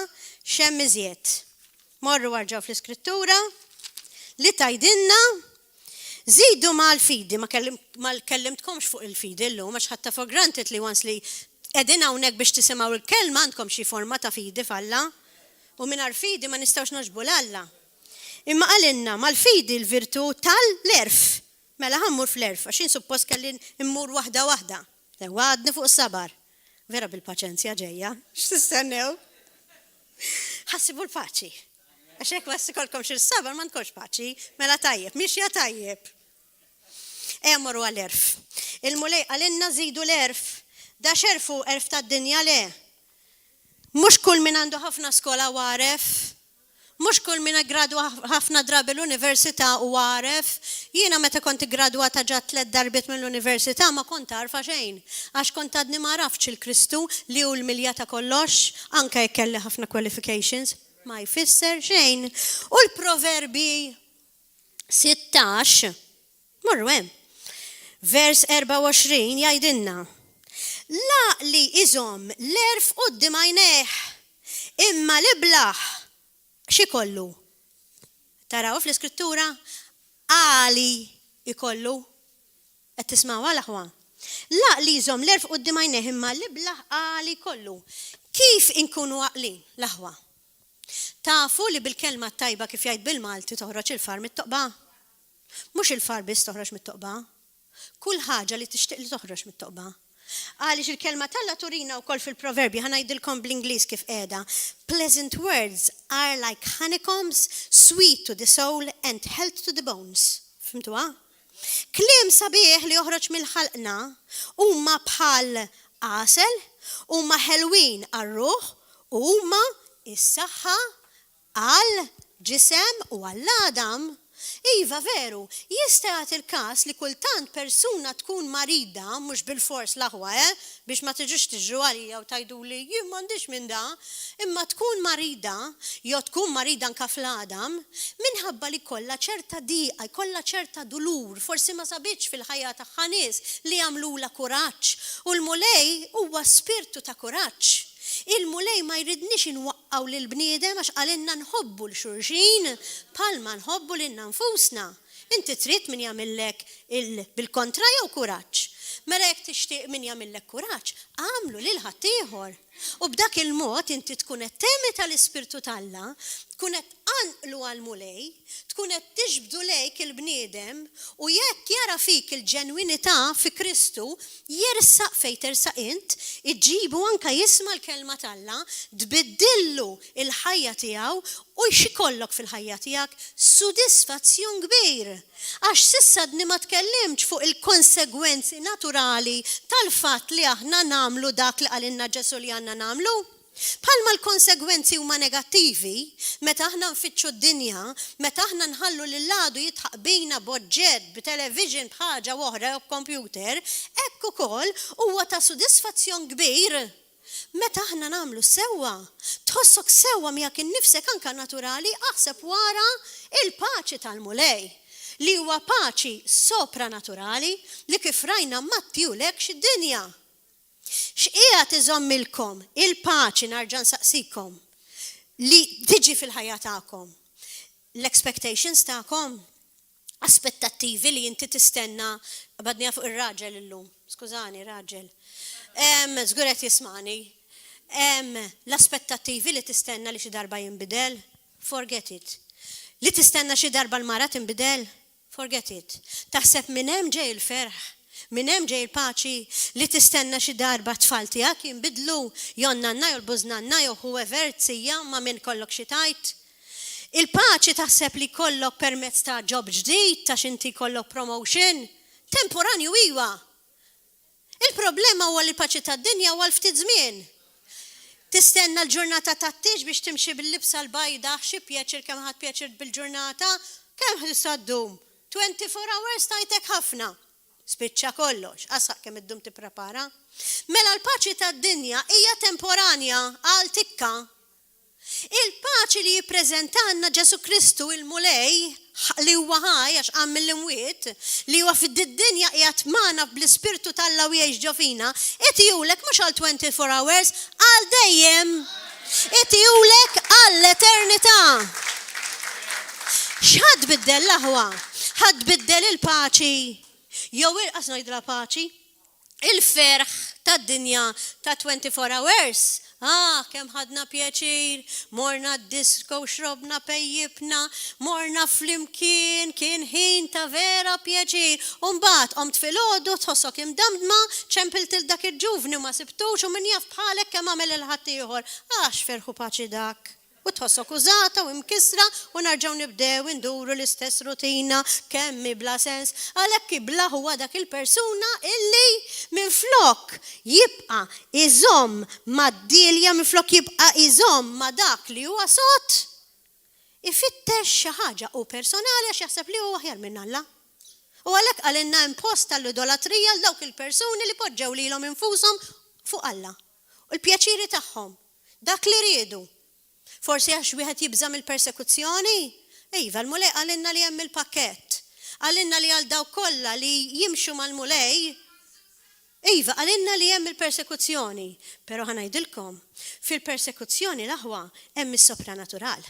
xemm iżjed. Morru arġaw fl-iskrittura li tajdinna zidu mal-fidi, ma kellimtkomx fuq il-fidi illum, għax ħatta for granted li once li edina hawnhekk biex tisimgħu il-kelma għandkom xi forma ta' fidi falla, u mingħajr fidi ma nistgħux naġbu l-Alla. Imma għalinna mal-fidi l-virtu tal-erf. Mela ħammur fl-erf, għax suppost kelli immur waħda. Għadni fuq is-sabar. Vera bil-paċenzja ġejja, x'tistennew? Ħassibu l-paċi. Għaxek wassi kolkom xil-sabar ma nkolx paċi, mela tajjeb, miex ja tajjeb. Morru għal-erf. Il-mulej għalinna zidu l-erf. Da xerfu erf ta' d-dinja le. Mux kull min għandu ħafna skola u għaref. Mux kull min gradu ħafna drabi l-università u għaref. Jiena meta konti graduata ġa 3 darbiet mill-università ma kont arfa xejn. Għax kont għadni ma rafx il-Kristu li hu l-milja ta' kollox, anke jekk kelli ħafna qualifications. Ma jfisser xejn. U l-Proverbi 16, morru hemm, vers 24 jgħidilna La li iżom l-erf qudiem għajnejh, imma li blaħ x'ikollu? Taraw fl-iskrittura għali ikollu. Qed tisma'wa l-aħwa. La li iżom l-erf qudiem għajnejh, imma li blaħ għali ikollu. Kif inkunu għaqlin l-aħwa? Tafu li bil-kelma tajba kif jgħid bil-Malti toħroġ il-far mit-toqba? Mhux il-far biss toħroġ mit-toqba. Kull ħaġa li tixtieq li toħroġ mit-toqba. Għaliex il-kelma Alla turina wkoll fil-proverbi ħanajdilkom bl-Ingliż kif qiegħda. Pleasant words are like honeycombs, sweet to the soul and health to the bones. Fimtuha? Kliem sabiħ li joħroġ mill-ħalqna huma bħal għasel, huma ħelwin għar-ruħ u huma is-saħħa għall-ġisem u għall-adam. Iva veru, jista' jagħti il-każ li kultant persuna tkun marida, mhux bil-fors l-aħwa, biex ma tiġux tiġru għalija u tgħiduli jien m'għandix minn da, imma tkun marida, jew tkun marida anke fl-adam, minħabba li kollha ċerta diqa, jkollha ċerta dulur, forsi ma sabitx fil-ħajja tagħha nies li jagħmlula kuraġġ, u l-mulej huwa spirtu ta' kuraġġ. Il-mulej ma jridniex inwaqqaw lil bniedem għax għalinna nħobbu l-xurxin palma nħobbu lilna nfusna. Inti trid min jagħmellek bil-kontra jew kuraġġ. Mela jekk tixtieq min jagħmellek kuraġġ, għamlu lil ħaddieħor. U b'dak il-mod inti tkun qed temi tal-Ispirtu t'Alla, tkun qed anqlu għall-mulej, tkun qed tiġbdu lejk il-bniedem u jekk jara fik il-ġenwinità fi Kristu, jersaq fejn tersaq int, iġġibu anke jisma' l-kelma t'Alla, tbiddillu il-ħajja tiegħu u x'ikollok fil-ħajja tiegħek sodisfazzjon kbir. Għax s'issa dni ma tkellimx fuq il-konsegwenzi naturali tal-fatt li aħna nagħmlu dak li qalilna Ġesu li għandna nagħmlu. Bħalma l-konsegwenzi huma negattivi, meta aħna nfittxu d-dinja, meta aħna nħallu lil-għadu jitħaq bejna boġġett b'television b'ħaġa oħra u computer, hekk ukoll huwa ta' sodisfazzjon kbir. Meta aħna nagħmlu sewwa, tħossok sewwa miegħek innifsek anke naturali, aħseb wara il-paċi tal-mulej li huwa paċi sopranaturali li kif rajna Mattiju lek x'id-dinja. X'qiegħed iżommilkom il-paċi narġa' nsaqsikom li tiġi fil-ħajja tagħkom. L-expectations tagħkom, aspettattivi li inti tistenna, badnija fuq ir-raġel illum. Skużani, raġel. Żgur qed jismani. L-aspettattivi li tistenna li xi darba jinbidel, forget it. Li tistenna xi darba l-mara tinbidel, forget it. Taħseb minn hemm ġej il-ferħ. Minn hemm ġej il-paċi li tistenna xi darba tfal tiegħek jinbidlu, jonnanna jew l-bużnanna jew whoever tsija ma minn kollok xi tajt. Il-paċi taħseb li kollok permezz ta' job ġdid, ta' x'inti kollok promotion, temporanju iwa. Il-problema huwa li l-paċi tad-dinja huwa l-ftit żmien. Tistenna l-ġurnata tat-tiex biex timxi bil-libsa l-bajda, xi pjaċir kemm ħadd pjaċir bil-ġurnata, kemm tista' ddum? 24 hours tajtek ħafna. Spiċċa kollox, qasaq kemm iddum tipprepara. Mela l-paċi tad-dinja hija temporanja għal tikka. Il-paċi li jippreżentanna Ġesu Kristu il-mulej li huwa ħaj għax qam mill-imwiet, li huwa fid-dinja qiegħed magħna bl-Ispirtu t'Alla u jgħix ġofina, qed jgħulek mhux għal 24 hours, għal dejjem. Qed jgħulek għall-eternità. X'ħadd biddel l-aħwa? Ħadd biddel il-paċi. Jew irqas ngħidla paċi, il-ferħ tad-dinja ta' 24 hours. Kemm ħadna pjaċir, morna d-disko, xrobna pejjibna, morna flimkien, kien ħin ta' vera pjaċir. U mbagħad qomt filgħodu tħossok imdamdma, ċempilt il dak il-ġuvni ma sibtux u min jaf bħalek kemm għamel il-ħadd ieħor. Ferħu paċi dak. U tħossok użata u mkisra u narġaw nibdew induru l-istess rutina kemm bla sens. Għalhekk ibla huwa dak il-persuna illi minflok jibqa' iżomm mad-dilja, minflok jibqa' iżomm ma' dak li huwa sod, ifittex xi ħaġa u personali għax jaħseb li huwa aħjar minn Alla. U għalhekk għalinna impost tal-idolatrija l dawk il-persuni li poġġew lilhom infushom fuq Alla. U l-pjaċiri tagħhom, dak li riedu. Forsi għax wieħed jibżam il-persekuzzjoni? Iva, l-mulej għalinna li hemm il-pakkett. Għalinna li għal daw kollha li jimxu mal-mulej Iva, għalinna li hemm il-persekuzzjoni, pero ħanajdilkom, fil-persekuzzjoni l-aħwa hemm is-sopranatural.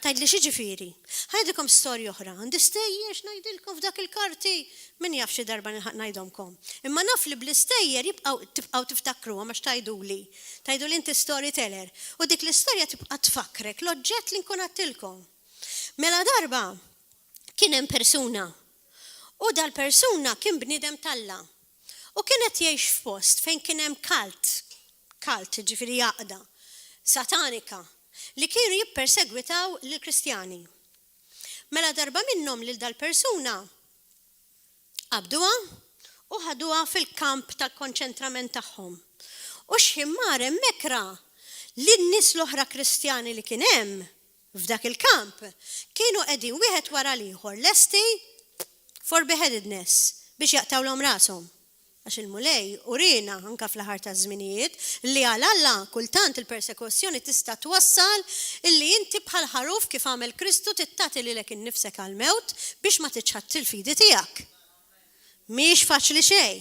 Tajdli xi ġifieri. Ħajdilkom storja oħra, għandi stejjer x'ngħidilkom f'dak il-karti, min jaf xi darba ngħidhomkom. Imma naf li bl-istejjer tibqgħu tiftakruha għax tajduli. Tajduli inti storyteller. U dik l-istorja tibqa' tfakrek l-oġġett li nkun għattilkom. Mela darba kien hemm persuna u dal-persuna kien bniedem Talla. U kienet jgħix f'post fejn kien hemm kalt ġifieri jaqda, satanika, li kienu jippersegwitaw lill-Kristjani. Mela darba minnhom lil dal-persuna qabduha u ħaduha fil-kamp tal-konċentrament tagħhom. U x'immar hemmhekk ra li n-nies l-oħra Kristjani li kien hemm f'dak il-kamp kienu qegħdin wieħed wara l-ieħor lesti for beheadedness biex jaqtawlhom rashom. Għax il-mulej urina anka fl-ħar ta' żminijiet li għal Alla kultant il-persekuzzjoni tista' twassal illi inti bħal ħaruf kif għamel Kristu tittati lilek innifsek għal-mewt biex ma tiċċatti l-fidi tiegħek. Mhix faċli xejn.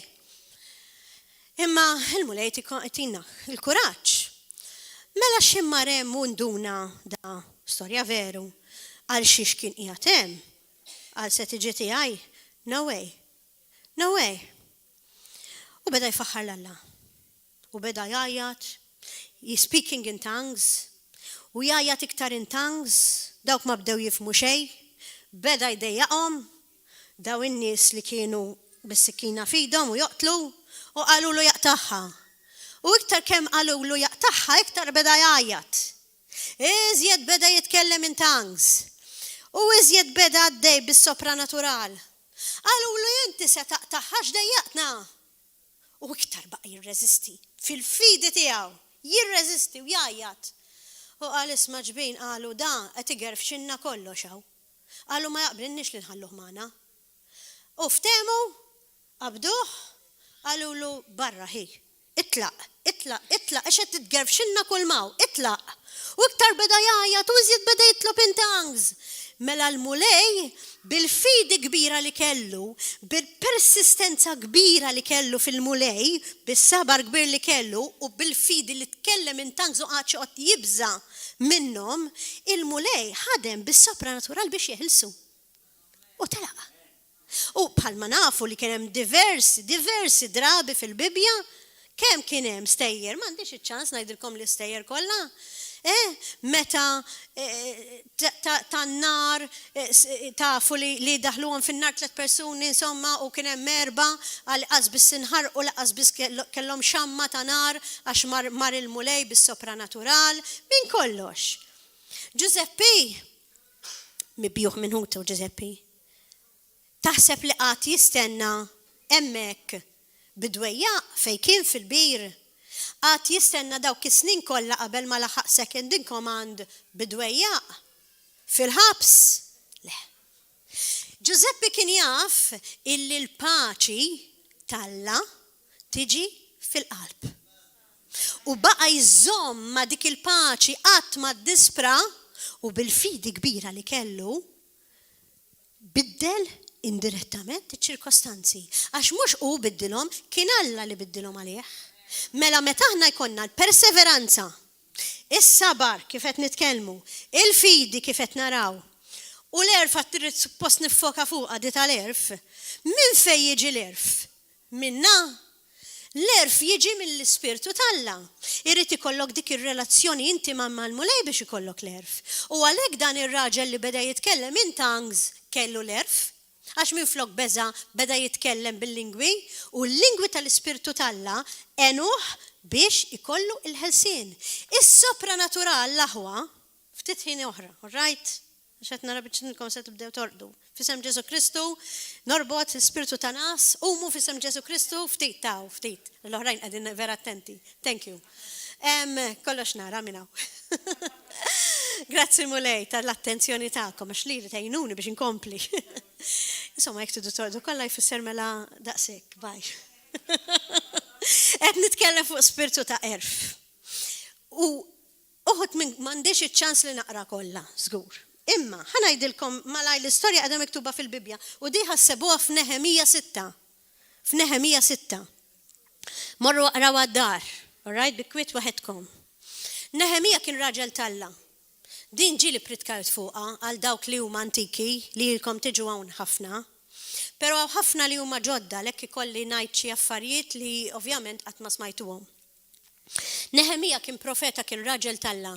Imma il-mulej tina il-kuraġġ. Mela x'imma hemm nduna da storja veru għal xiex kien qiegħed hemm għal se tiġi tiegħi. No way. No way. U beda jfaħħar l-Alla. U beda jajjat, speaking in tongues, u jajjat iktar in tongues, dawk ma bdew jifmu xej, beda jdejjaqhom, daw in-nies li kienu bis-sikkina fidhom u joqtlu, u qalulu jaqtaħħa. U iktar kemm qalulu jaqtaħħa, iktar beda jajjat. Iżjed beda jitkellem in tongues. U iżjed beda għaddej bis-sopranatural. Qalulu inti se taqtaħħa x'dejjaqtna. U iktar baqa jirreżisti. Fil-fidi tiegħu jirreżisti u jajjat. U qal isma' ġbin qalu da qed igerf xinna kollox hawn. Qalu ma jaqblinniex li nħalluh magħna. U ftehmu qabduh qalulu barra hi. Itlaq għax qed titgerf xinna kull maw, itlaq. U iktar beda jajjat u iżjed beda jitlob in tongues. Mela l-mulej bil-fidi kbira li kellu, bil-persistenza kbira li kellu fil-mulej, bis-sabar kbir li kellu u bil-fidi li tkellem in tongues u qod jibża minnhom, il-mulej ħadem bis-sopranatural biex jeħilsu. U telaqa. U bħalma nafu li kien hemm diversi drabi fil-Bibja, kemm kien hemm stejjer, m'għandix iċ-ċans ngħidilkom li stejjer kollha. Meta tan-nar tafu li daħluhom fin-nar 3 persuni insomma u kien hemm merba għal qasbis sinħar u laqas biss kellhom xamma ta' nar għax mar il-mulej bis-sopranatural min kollox. Giuseppi mibjuħ minn ħutu Giuseppi. Taħseb li qatt jistenna hemmhekk bidwejjaq fejn kien fil-bir. Għat jistenna dawk is-snin kollha qabel ma laħaq second in command bidwejjaq fil-ħabs. Le. Giuseppi kien jaf illi l-paċi Talla tiġi fil-qalb. U baqa jżomm ma dik il-paċi qatt ma dispra u bil-fidi kbira li kellu biddel indirettament iċ-ċirkostanzi. Għax mhux hu biddilhom, kien Alla li biddilhom għalih. Mela meta aħna jkollna l-perseveranza, is-sabar kif qed nitkellmu, il-fidi kif qed naraw, u l-erf qed trid suppost niffoka fuqha di tal-erf, min fejn jiġi l-erf? Minna. L-erf jiġi mill-Ispirtu Talla. Irid ikollok dik ir-relazzjoni intima mal-mulej biex ikollok l-erf. U għalhekk dan ir-raġel li beda jitkellem in tongues kellu l-erf. Għax minn flok beda jitkellem bil-lingwi u l-lingwi tal-Ispirtu Talla enuh biex ikollu il-ħelsien. Is-sopranatural l-aħwa ftit ħin oħra, right? Għax qed nara biex nilkom se tibdew torqdu. Fisem Ġesu Kristu norbot l-Ispirtu ta' nas u mu fisem Ġesu Kristu ftit. L-oħrajn qegħdin vera attenti. Thank you. Kollox nara minnaw. Grazzi mulej tal-attenzjoni ta'kom, għax li tajnuni biex inkompli. Insomma, jek tordu kollha jfisser mela daqsek, baj. Qed nitkellem fuq spiritu ta' erf. U uħut minn m'għandix iċ-ċans li naqra kollha, żgur. Imma ħanajdilkom malaj l-istorja qiegħda miktuba fil-Bibja u di ħassebuha f'Nehemija 6. F'Nehemija 6. Morru waqraw għad-dar, all right, bikwit waħedkom. Nehemija kien raġel Talla. Din ġili pritkajt fuqa għal dawk li huma antiki li jilkom tiġu hawn ħafna. Pero ħafna li huma ġodda lekk ikolli ngħid xi affarijiet li ovvjament qatt ma smajtuhom. Nehemija kien profeta, kien raġel Talla.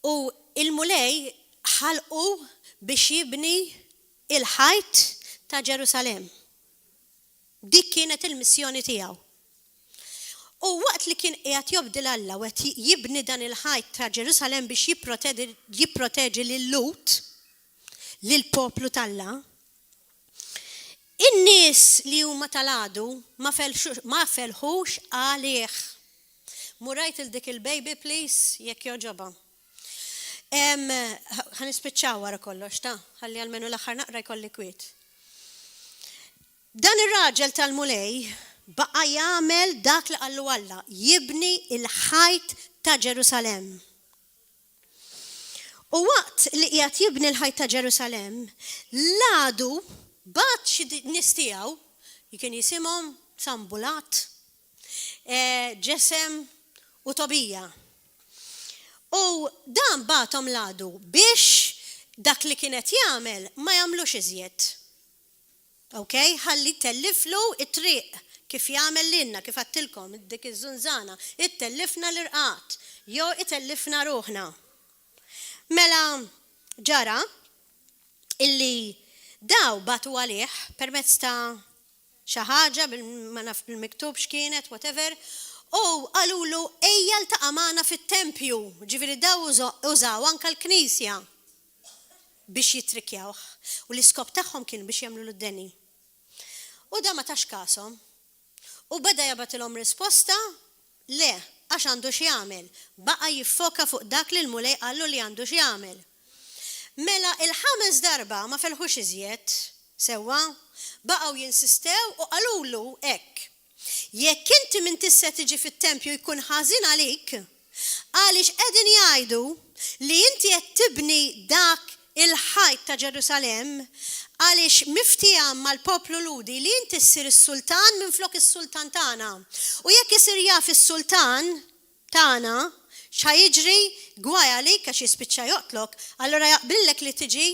U il-mulej ħalqu biex jibni il-ħajt ta' Ġerusalem. Dik kienet il-missjoni tiegħu. U waqt li kien qiegħed jobdil Alla u qed jibni dan il-ħajt ta' Ġerusalem biex jipproteġi lil-Lut, lill-poplu Talla, in-nies li huma tal-għadu ma felħux għalih. Murajt il-dik il-baby please, jekk joġoba. Ħanispiċċaw wara kollox, ħalli għalmenu l-aħħar naqra jkolli kwiet. Dan ir-raġel tal-mulej baqa jagħmel dak li qallu Alla, jibni il-ħajt ta' Ġerusalem. U waqt li qiegħed jibni l-ħajt ta' Ġerusalem, l-għadu bat xi nies tiegħu kien jisimhom Sambulat, Ġesem u Tobija. U dan batom l-għadu biex dak li kienet jagħmel ma jagħmlux iżjed. Okay? Ħalli telliflu it-triq kif jagħmel lilna, kif għattilkom dik iż-żunżana, ittellifna l-irqat, jew itellifna ruħna. Mela ġara illi daw batu għalih permezz ta' xi ħaġa ma naf bil-miktub x'kienet, whatever, u qalulu ejja ltaqa' magħna fit-tempju, ġifieri daw użaw anke l-Knisja biex jitrikjawh. U l-iskop tagħhom kien biex jagħmlu l-deni. U da ma tax kasom. U beda jabatilhom risposta, le, għax għandu xi jagħmel. Baqa jiffoka fuq dak li l-mulej qallu li għandu xi jagħmel. Mela il-5 darba ma felħux iżjed, sewwa, baqgħu jinsistew u qalulu hekk. Jekk inti minn tista' tiġi fit-tempju jkun ħażin għalik, għaliex qegħdin jgħidu li inti qed tibni dak il-ħajt ta' Ġerusalem għaliex miftija mal-poplu ludi li inti ssir is-sultan minn flok is-sultan tagħna. U jekk isir jaf is-sultan tagħna x'ħajiġri gwajalik għax jispiċċa joqtlok, allura jaqbillek li tiġi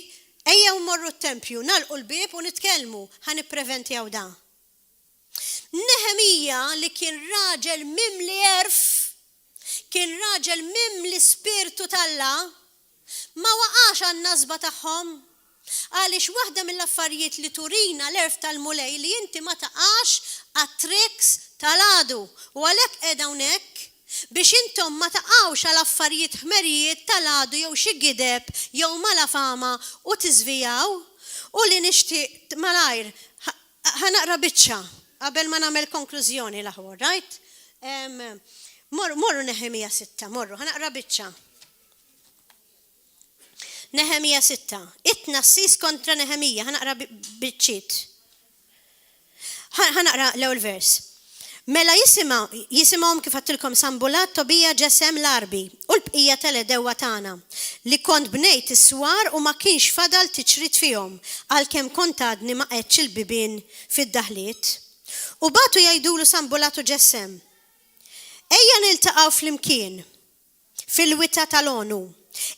ejjew mmorru t-tempju, nagħlqu l-bieb u nitkellmu ħanippreventjaw da. Nehemija li kien raġel mimli erf, kien raġel mimli spiritu Talla, ma waqax għan-nazba tagħhom. Għaliex waħda mill-affarijiet li turina l-erf tal-mulej li inti ma taqax għat-triks tal-għadu. U għalhekk qiegħda hawnhekk biex intom ma taqgħux għal affarijiet ħmerijiet tal-għadu jew xi gideb jew mala fama u tiżvijaw. U li nixtieq malajr ħanaqra biċċa qabel ma nagħmel konklużjoni l-aħwar, right? Morru Nehemija 6, morru, ħanaqra biċċa. Nehemija 6. It-tnassis kontra Nehemija. Ħanaqra biċċiet. Ħanaqra l-ewwel vers. Mela jisimhom kif għattilkom Sambulat, Tobija, Ġesem, l-Arbi u l-bqija tal-edewa tagħna li kont bnejt is-swar u ma kienx fadal tiċrid fihom għalkemm kont għadni ma qedx il-bibien fid-daħliet. U batu jgħidulu Sambulat u Ġesem. Ejja niltaqgħu flimkien fil-wita tal-onu.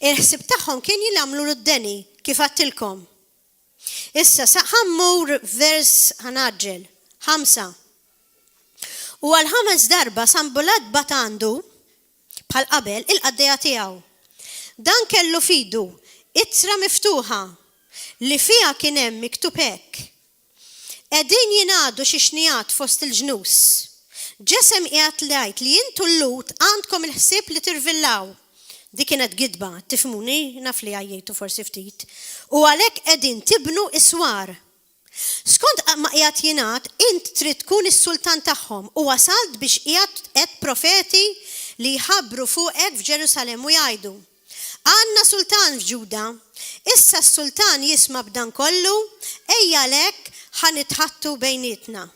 Il-ħsib tagħhom kien jagħmlu l-deni kif għattilkom. Issa ħammur vers ħanaġġel 5. U għal 5 darba Sambulat batandu bħal qabel il-qaddeja tiegħu. Dan kellu fidu ittra miftuħa li fiha kien hemm miktub hekk. Qegħdin jingħadu xi xnijat fost il-ġnus. Ġesem qiegħed jgħid li intu l-Lut għandkom il-ħsieb li tirvillaw. Di kienet gidba, tifhmuni, naf li għajjejtu forsi ftit. U għalhekk qegħdin tibnu iswar. Skont ma qiegħed jingħad, int trid tkun is-sultan tagħhom u wasalt biex qiegħed profeti li jħabbru fuqek f'Ġerusalem u jgħidu. Għandna sultan f'Ġuda, issa s-sultan jisma' b'dan kollu, ejja lek ħanitħattu bejnietna.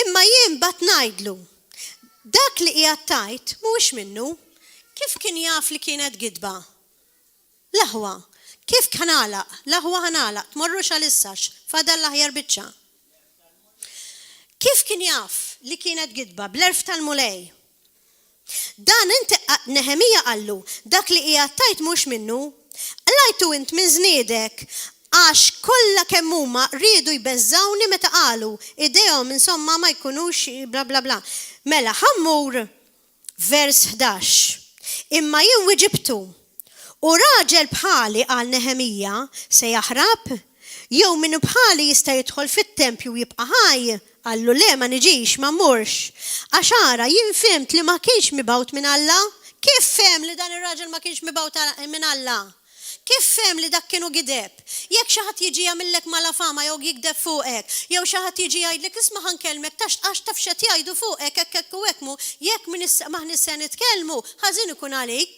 Imma jien bat ngħidlu, dak li qiegħed tajt mhuwiex minnu. Kif kien jaf li kienet gidba? Laħwa, kif kanalaq? Laħwa ħanalaq, tmorrux għal-issax, fadal l-aħjar biċċa. Kif kien jaf? li kienet gidba, bl-erf tal-mulej. Dan inti Nehemija qallu, dak li qiegħed tajt mhux minnu, lajtu int minn żniedek għax kollha kemm huma rridu jbeżżawni meta qalu idejhom insomma ma jkunux bla bla bla. Mela ħammur vers 11. Imma jien wiġibtu u raġel bħali għal Nehemija se jaħrab jew min bħali jista' jidħol fit-tempju jibqa' ħaj. Għallu le ma niġix ma mmurx. Għaxara jien fimt li ma kienx mibgħut minn Alla. Kif fem li dan ir-raġel ma kienx mibgħut minn Alla? Kif fem li dak kienu gideb? Jekk xi ħadd jiġi jagħmillek malafama jew jikdeb fuqek, jew xi ħadd jiġi jgħidlek isma' ħankellmek għax taf x'qed jgħidu fuqek hekk u hekk jekk maħnis se nitkellmu ħażin ikun għalik.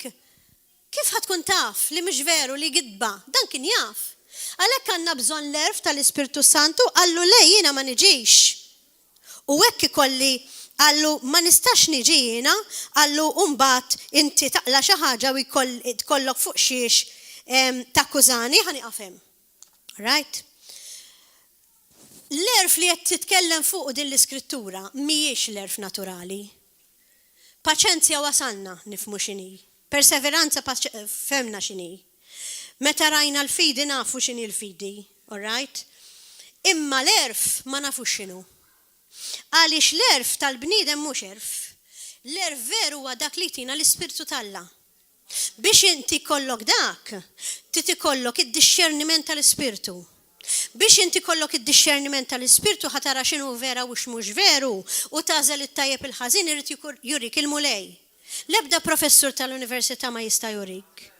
Kif ħadd tkun taf li mhux veru li gidba? Dan kien jaf. Għalhekk għandna bżonn l-erf tal-Ispirtu Santu qallu le jiena ma niġix. U hekk ikolli għallu ma nistax niġi jiena, għallu mbagħad inti taqla xi ħaġa u jkollok fuq xiex takkużani ħaniqafhem. Right? L-erf li qed titkellem fuq din l-iskrittura mhijiex l-erf naturali. Paċenzja wasalna nifhmu x'inhi. Perseveranza femna x'inhi. Meta rajna l-fidi nafu x'inhi l-fidi, all right? Imma l-erf ma nafux x'inhu. Għaliex l-erf tal-bniedem mhux erf. L-erf veru huwa dak li tina l-Ispirtu talla. Biex inti kollok dak, titi kollok id-discerniment tal-Ispirtu. Biex inti kollok id-discerniment tal-Ispirtu ħatara x'inhu vera u x'mhux veru u tażel it-tajjeb il-ħażin irid jurik il-mulej. L-ebda professur tal-Università ma jista' jurik.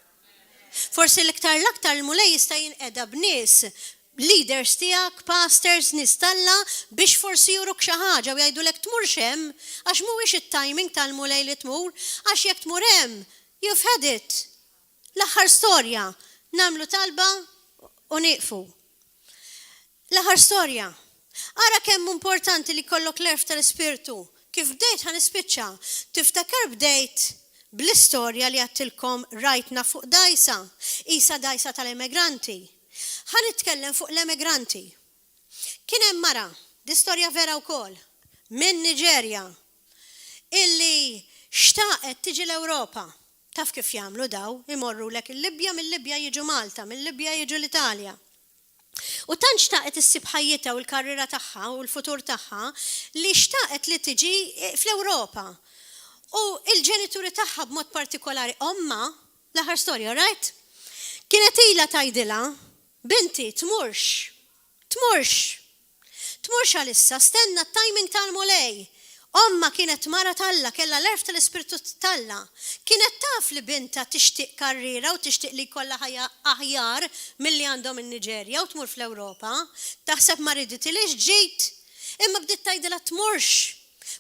Forsi l-aktar il-mulej jista' jinqeda b'nies leaders tiegħek, pastors, nistalla biex forsi juruk xi ħaġa u jgħidulek tmur hemm għax mhuwiex it-timing tal-mulej li tmur, għax jekk tmur hemm, you've had it. L-aħħar storja, nagħmlu talba u nieqfu. L-aħħar storja. Ara kemm importanti li kollok l-erf tal-Ispirtu. Kif bdejt ħanispiċċa, tiftakar bdejt bl-istorja li għattilkom rajtna fuq dajsa, isa dajsa tal-emigranti. Ħanitkellem fuq l-emigranti. Kien hemm mara, di storja vera wkoll, minn Niġerja, illi xtaqet tiġi l-Ewropa. Taf kif jagħmlu daw, imorru lek il-Libja, mill-Libja jiġu Malta, mill-Libja jiġu l-Italja. U tant xtaqet issib ħajjitha u l-karriera tagħha u l-futur tagħha li xtaqet li tiġi fl-Ewropa. U il-ġenituri tagħha b'mod partikolari omma, l-aħħar storja, right? Kienet ilha tgħidilha, binti, tmurx għalissa, stenna t-timing tal-mulej. Omma kienet mara talla, kella l-erf tal-Ispirtu talla. Kienet taf li binta tixtieq karriera u tixtieq li kollha ħajja aħjar milli għandhom in-Niġerja u tmur fl-Ewropa. Taħseb ma riditilix ġejt, imma bdiet tgħidilha tmurx.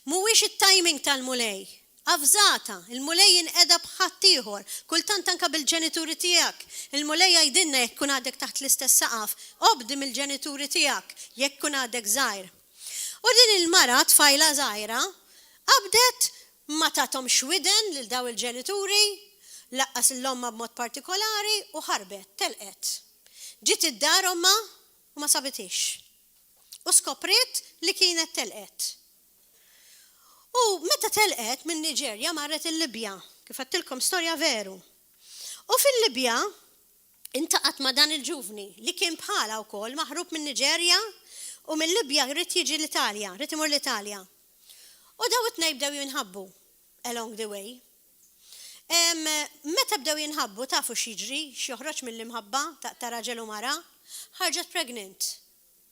Mhuwiex it-timing tal-mulej. Avżata, il-mulej jinqeda b'ħadd ieħor, kultant anke bil-ġenituri tiegħek. Il-mulej jgħidilna jekk kun għadek taħt l-istess saqaf, obdi mill-ġenituri tiegħek jekk kun għadek żgħir. U din il-mara tfajla żgħira qabdet ma tagħthomx widen lil daw il-ġenituri, laqqas l-omma b'mod partikolari u ħarbet, telqet. Ġiet id-dar omma u ma sabitix. U skopriet li kienet telqet. U meta telqet minn Niġerja marret il-Libja, kif għattilkom storja veru. U fil-Libja intaqat ma dan il-ġuvni li kien bħala wkoll maħrub minn Niġerja u mill-Libja rrid jiġi l-Italja, rrid imur l-Italja. U daw it-tnejn bdew jinħabbu along the way. Meta bdew jinħabbu tafu x'jiġri, x'joħroġ mill-imħabba ta' raġel u mara, ħarġet pregnant.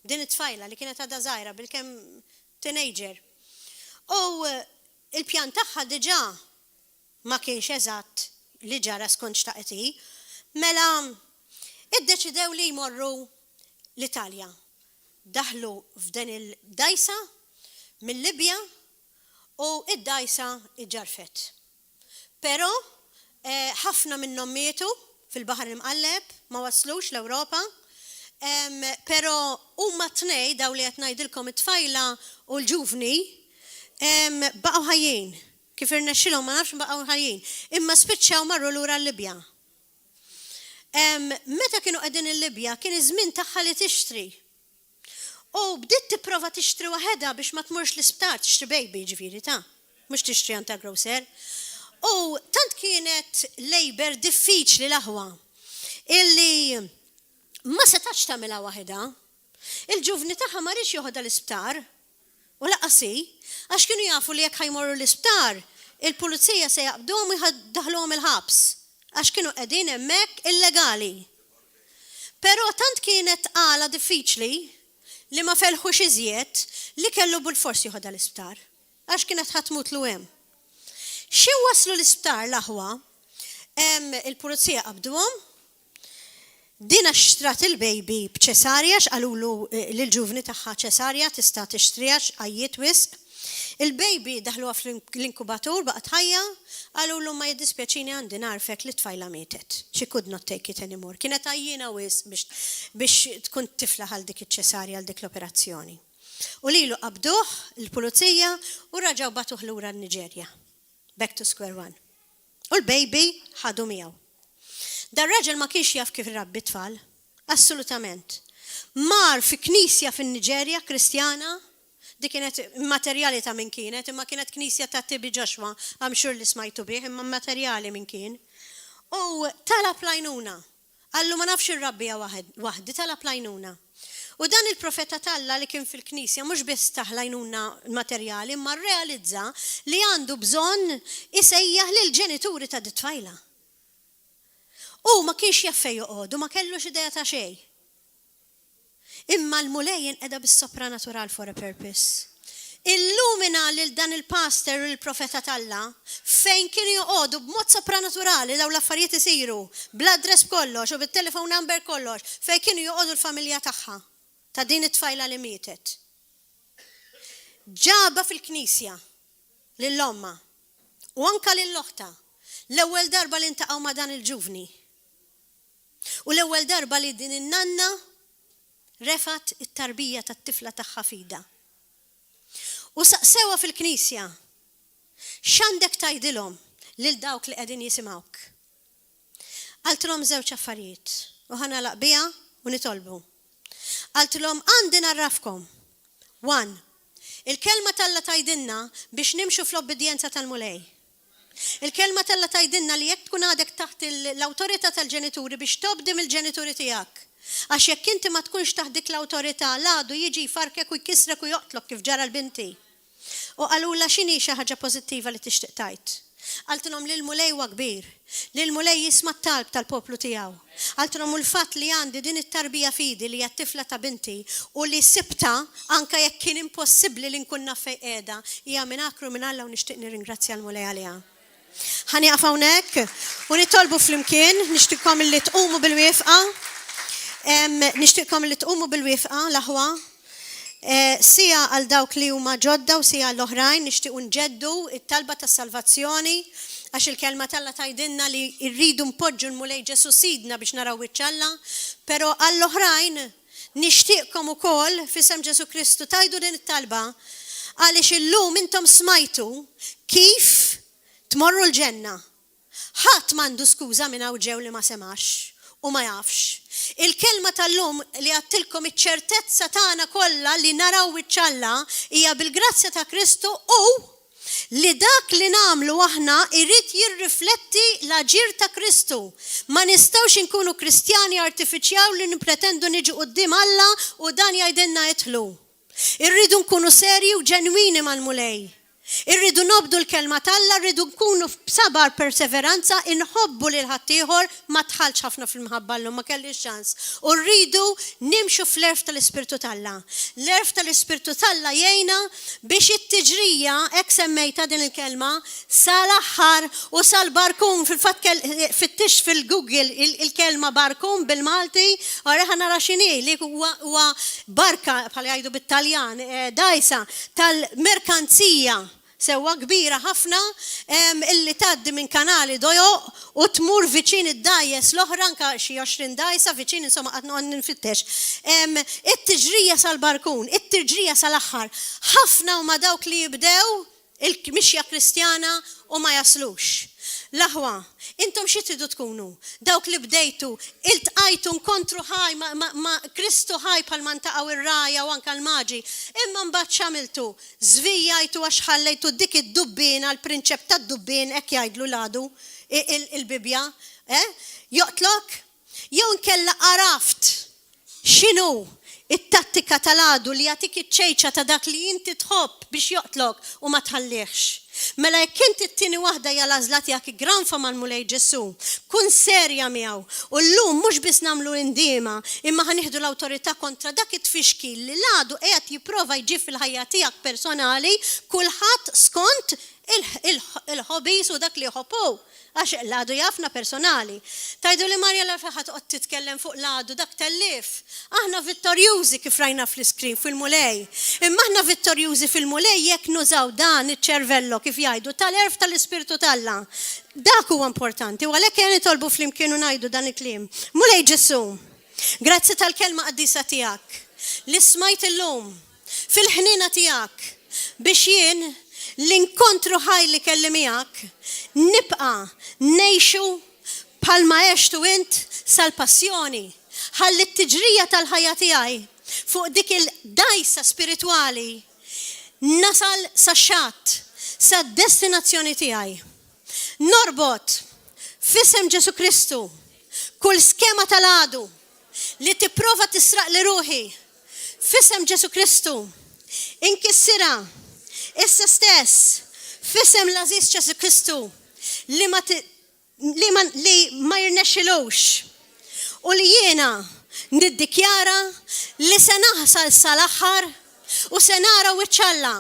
Din it-tfajla li kienet għadha żgħira bil-kemm teenager. U il-pjan tagħha diġà ma kienx eżatt li ġara skont xtaqet hi, mela iddeċidew li jmorru l-Italja. Daħlu f'dan il-dajsa mill-Libja u id-dajsa iġġarfet. Però ħafna minnhom mietu fil-Baħar Imqalleb, ma waslux l-Ewropa, però huma tnej daw li qed ngħidilkom it-tfajla u l-ġuvni baqgħu ħajjin. Kif irnexxilhom ma nafx baqgħu ħajjin, imma spiċċaw marru lura l-Libja. Meta kienu qegħdin il-Libja kien iż-żmien tagħha li tixtri. U bdiet tipprova tixtri waħedha biex ma tmurx l-isptar, tixtri baby ġifieri ta' mhux tixtri anta grocer. U tant kienet labor diffiċli l-aħwa illi ma setax tagħmilha waħedha. Il-ġuvni tagħha ma rridx joħodha l-isptar u laqasi għax kienu jafu li jekk ħajmorru l-isptar il-pulizija se jaqbduhom u jdaħluhom il-ħabs għax kienu qegħdin hemmhekk illegali. Però tant kienet għala diffiċli li ma felħux iżjed li kellu bil-fors joħodha l-isptar għax kienet ħatmut lu hemm. Xi waslu l-isptar l-aħwa, il-pulizija qabduhom, dina xtrat il-baby b'ċesarja x'qalulu lill-ġuvni tagħha ċesarja tista' tixtriha għajjiet wisq. Il-baby daħluha fl-inkubatur baqgħet ħajja, qalulu ma jiddispjaċini għandi narfek li tfajla mietet. She could not take it anymore. Kienet għajjina wisq biex tkun tifla għal dik iċ-ċesarja għal dik l-operazzjoni. U lilu qabduh il-pulizija u raġaw batuh lura n-Niġerja. Back to square one. U l-baby ħadu miegħu. Dar raġel ma kienx jaf kif irrabbi tfal, assolutament. Mar fi knisja fin-Niġerja Kristjana, dik kienet materjali ta' min kienet, imma kienet knisja ta' Tibi Joshua, I'm sure li smajtu bih, imma materjali min kien. U talab lajnuna. Għallu ma nafx irrabbija waħdi, talab lajnuna. U dan il-profeta Alla li kien fil-knisja mhux biss taħlajnuna materjali, imma realizza li għandu bżonn isejjaħ lil ġenituri ta' dit-tfajla. U ma kienx jaffej joqogħdu, ma kellux idea ta' xejn. Imma l-mulejjen qiegħda bis-sopranatural for a purpose. Illumina lil dan il-pastor il-profeta Alla fejn kienu joqogħdu b'mod sopranaturali daw l-affarijiet isiru, bl-address kollox u bit-telephone number kollox, fejn kienu joqogħdu l-familja tagħha ta' din it-tfajla li mietet. Ġaba fil-knisja lill-omma u anka lill-oħta l-ewwel darba li ntaqgħu ma' dan il-ġuvni. U l-ewwel darba li din in-nanna refat it-tarbija tat-tifla tagħha fida. U saqsewa fil-knisja x'għandek tgħidilhom lil dawk li qegħdin jisimgħuk. Għaltilhom żewġ affarijiet u ħanalaq biha u nitolbu. Għaltilhom għandi narrafkom. 1. Il-kelma Alla tgħidilna biex nimxu fl-obbedjenza tal-mulej. Il-kelma Alla tgħidilna li jekk tkun għadek taħt l-awtorità tal-ġenituri biex tobdim il-ġenituri tiegħek. Għax jekk inti ma tkunx taħt dik l-awtorità l-għadu jiġi jfarkek u jkissrek u joqtlok kif ġara l-binti. U qalula x'inhi xi ħaġa pożittiva li tixtieq tgħid. Għaltilhom li l-mulej huwa kbir, li l-mulej jisma' t-talb tal-poplu tiegħu. Għaltilhom l-fatt li għandi din it-tarbija fidi li hija t-tifla ta' binti u li sibta anke jekk kien impossibbli li nkun naf fejn qiegħda hija minakru minn Alla u nixtieq nirringrazzja l-mulej għaliha. Ħaniqaf hawnhekk u nitolbu flimkien nixtieqkom li tqumu bil-wifqa. Nixtieqkom li tqumu bil-wifqa l-aħwa. Sija għal dawk li huma ġodda u sija l-oħrajn nixtiequ nġeddu it-talba tas-salvazzjoni għax il-kelma Alla tgħidilna li rridu npoġġu l-mulej Ġesu sidna biex naraw wiċċ Alla, però għall-oħrajn nixtieqkom ukoll f'isem Ġesu Kristu tgħidu din it-talba għaliex illum intom smajtu kif tmorru l-ġenna. Ħadd m'għandu skuża minn hawn ġew li ma semax u ma jafx. Il-kelma tal-lum li għattilkom iċ-ċertezza tagħna kollha li naraw wiċċ Alla hija bil-grazzja ta' Kristu u li dak li nagħmlu aħna irid jirrifletti l-aġir ta' Kristu. Ma nistgħux inkunu Kristjani artifiċjali li nippretendu niġu quddiem Alla u dan jgħidilna idħlu. Irridu nkunu serji u ġenwini mal-mulej. Irridu nobdu l-kelma Alla, rridu nkunu b'sabar perseveranza, inħobbu lil ħaddieħor ma tħallx ħafna fil-mħabba llum ma kellix ċans. U rridu nimxu fl-erf tal-Ispirtu Alla. L-erf tal-Ispirtu Alla jgħinna biex it-tiġrija hekk semmejta din il-kelma sal-aħħar u sal-barkun fil-fatt fittix fil-Google il-kelma barkun bil-Malti u reħa nara x'inhi li huwa barka bħal jgħidu bit-Taljan dajsa tal-merkanzija sewa kbira ħafna illi tgħaddi minn kanali dojoq u tmur viċin id-dajjes l-oħra anke xi 20 dajsa viċin insomma qed noqgħod ninfittex. It-tiġrija sal-barkun, it-tiġrija sal-aħħar. Ħafna huma dawk li jibdew il-mixja Kristjana u ma jaslux. Laħwa, intom xi tridu tkunu? Dawk li bdejtu, iltqajtu nkontru ħaj ma Kristu ħaj bħal ma ntaqgħu ir-raja u anke l-maġi. Imma mbagħad x'għamiltu? Żvijajtu għax ħallejtu dik id-dubbien għall-prinċep tad-dubbien hekk jgħidlu l-għadu il-Bibja, joqtlok? Jew inkella araft x'inhu it-tattika tal-għadu li jagħtik iċ-ċejċa ta' dak li inti tħobb biex joqtlok u ma tħallihx. Mela jekk inti t-tieni waħda hija l-għażla tiegħek granfa mal-Mulej Ġesu, kun serja miegħu. U llum mhux biss nagħmlu indiema, imma ħanieħdu l-awtorità kontra dak it-tfixkil li l-għadu qiegħed jipprova jġib fil-ħajja tiegħek personali kulħadd skont il-hobbies u dak li jħobbu. Għax l-għadu jafna personali. Tajdu li Marja l-arfaħat qed titkellem fuq l-għadu dak tellif. Aħna vittorjużi kif rajna fl-iskrin fil-mulej. Imma aħna vittorjużi fil-mulej jekk nużaw dan iċ-ċervello kif jgħidu tal-erf tal-Ispirtu talla. Dak huwa importanti. U għalhekk jien nitolbu flimkien u ngħidu dan il-kliem. Mulej Ġesu, grazzi tal-kelma qaddisa tiegħek li smajt illum fil-ħnina tiegħek biex jien l-inkontru ħaj li kelli miegħek nibqa' ngħixu bħalma għextu int sal-passjoni. Ħalli t-tiġrija tal-ħajja tiegħi fuq dik il-dajsa spiritwali nasal sax-xatt sad-destinazzjoni tiegħi. Norbot f'isem Ġesu Kristu kull skema tal-għadu li tipprova tisraq li ruħi f'isem Ġesu Kristu inkissira issa stess f'isem l-Aziz Ġesu Kristu li ma jirnexxilux u li jiena niddikjara li se naħsal sal-aħħar u se nara wiċċ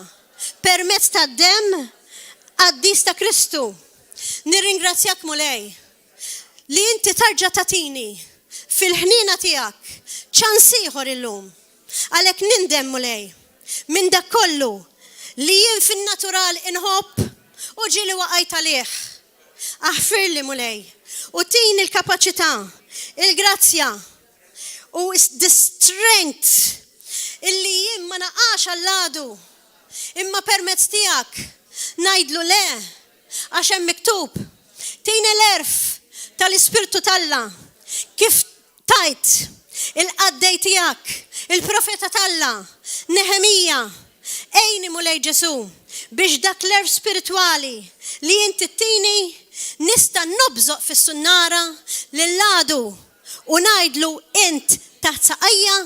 permezz tad-demm qaddis ta' Kristu. Nirringrazzjak Mulej li inti tarġa' tatini fil-ħnina tiegħek ċans ieħor illum. Għalhekk nindem Mulej minn dak kollu li jien fin-natural inħobb u ġieli waqajt għalih. Aħfirli Mulej u tini l-kapaċità, il-grazzja u the strength illi jien ma naqax għall-għadu imma permezz tiegħek ngħidlu le għax hemm miktub. Tini l-erf tal-Ispirtu talla kif tajt il-qaddej tiegħek, il-profeta talla, Nehemija. Ejni Mulej Ġesu biex dak l-erf spirituali li inti t-tini nista nobżoq fis-sunnara lill-għadu u ngħidlu int taħt saqajja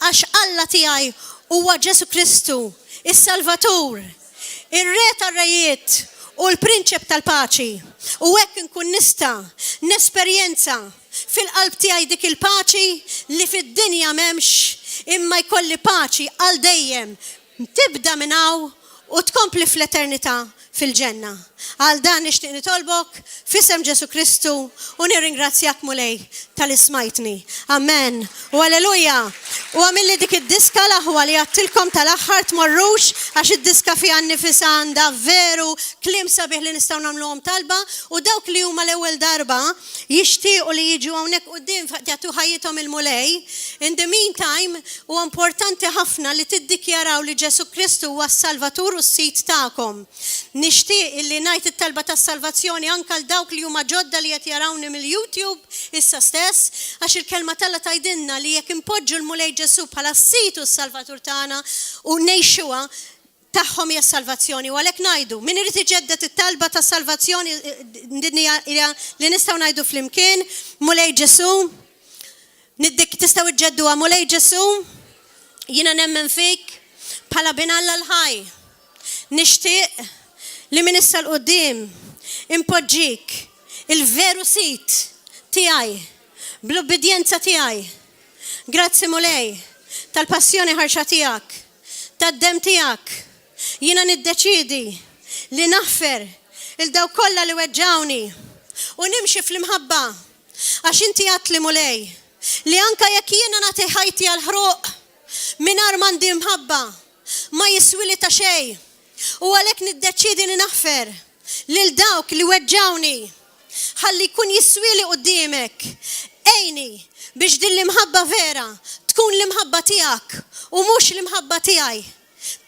għax Alla tiegħi huwa Ġesu Kristu, is-Salvatur, ir-Re tar-rejiet u l-Prinċep tal-Paċi. U hekk inkun nista nesperjenza fil-qalb tiegħi dik il-paċi li fid-dinja m'hemmx imma jkolli paċi għal dejjem tibda minn hawn u tkompli fl-eternità fil-ġenna. Għal dan nixtieq nitolbok f'isem Ġesu Kristu u nirringrazzjak Mulej tal-ismajtni. Amen. U alleluja. U għamilli dik id-diska l-aħwa li għattilkom tal-aħħar tmorrux għax id-diska fiha nnifisha għandha veru kliem sabiħ li nistgħu nagħmluhom talba u dawk li huma l-ewwel darba jixtiequ li jiġu hawnhekk quddiem jagħtu ħajjithom il-Mulej. In the meantime huwa importanti ħafna li tiddikjaraw li Ġesu Kristu huwa s-Salvatur u s-sit tagħkom. Nixtieq illi ngħid it-talba tas-salvazzjoni anke għal dawk li huma ġodda li qed jarawni mill-YouTube issa stess għax il-kelma Alla tgħidilna li jekk impoġġu l-Mulej Ġesu bħala s-sit u s-Salvatur tagħna u ngħixuha tagħhom hija s-salvazzjoni. U għalhekk ngħidu min irid iġeddet it-talba tas-salvazzjoni li nistgħu ngħidu flimkien Mulej Ġesu tistgħu iġġedduha Mulej Ġesu jiena nemmen fik bħala binalla l-ħaj. Nixtieq li min issa l-qudiem impoġġik il-veru sit tiegħi bl-obbedjenza tiegħi. Grazzi Mulej tal-passjoni ħarxa tiegħek, tad-demm tiegħek. Jiena niddeċiedi li naħfer il-daw kollha li weġġawni u nimxi fl-imħabba għax inti għatli Mulej li anke jekk jiena nagħti ħajti għal ħruq mingħajr m'għandi mħabba ma jiswili ta' xejn. U għalhekk niddeċiedi li naħfer lil dawk li weġġawni ħalli jkun jiswili quddiemek. Ejni biex din l-imħabba vera tkun l-imħabba tiegħek u mhux l-imħabba tiegħi.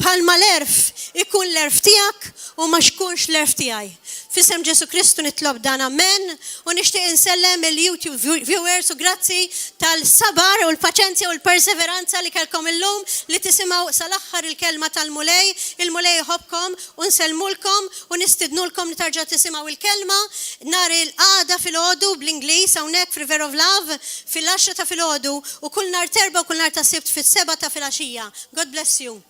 Bħalma l-erf ikun l-erf tiegħek u ma xkunx l-erf tiegħi. Fisem Ġesu Kristu nitlob dan amen. U nixtieq insellem il-YouTube viewers u grazzi tal-sabar u l-paċenzja u l-perseveranza li kelkom illum li tisimgħu sal-aħħar il-kelma tal-mulej. Il-mulej jħobbkom u nsellmulkom u nistidnulkom li tarġa' tisimgħu il-kelma nhar il-qagħda fil-għodu bl-Ingliż hawnhekk f'River of Love fil-10 ta' filgħodu u kull nhar terba' u kull nhar ta' sibt fis-7 ta' filgħaxija. God bless you.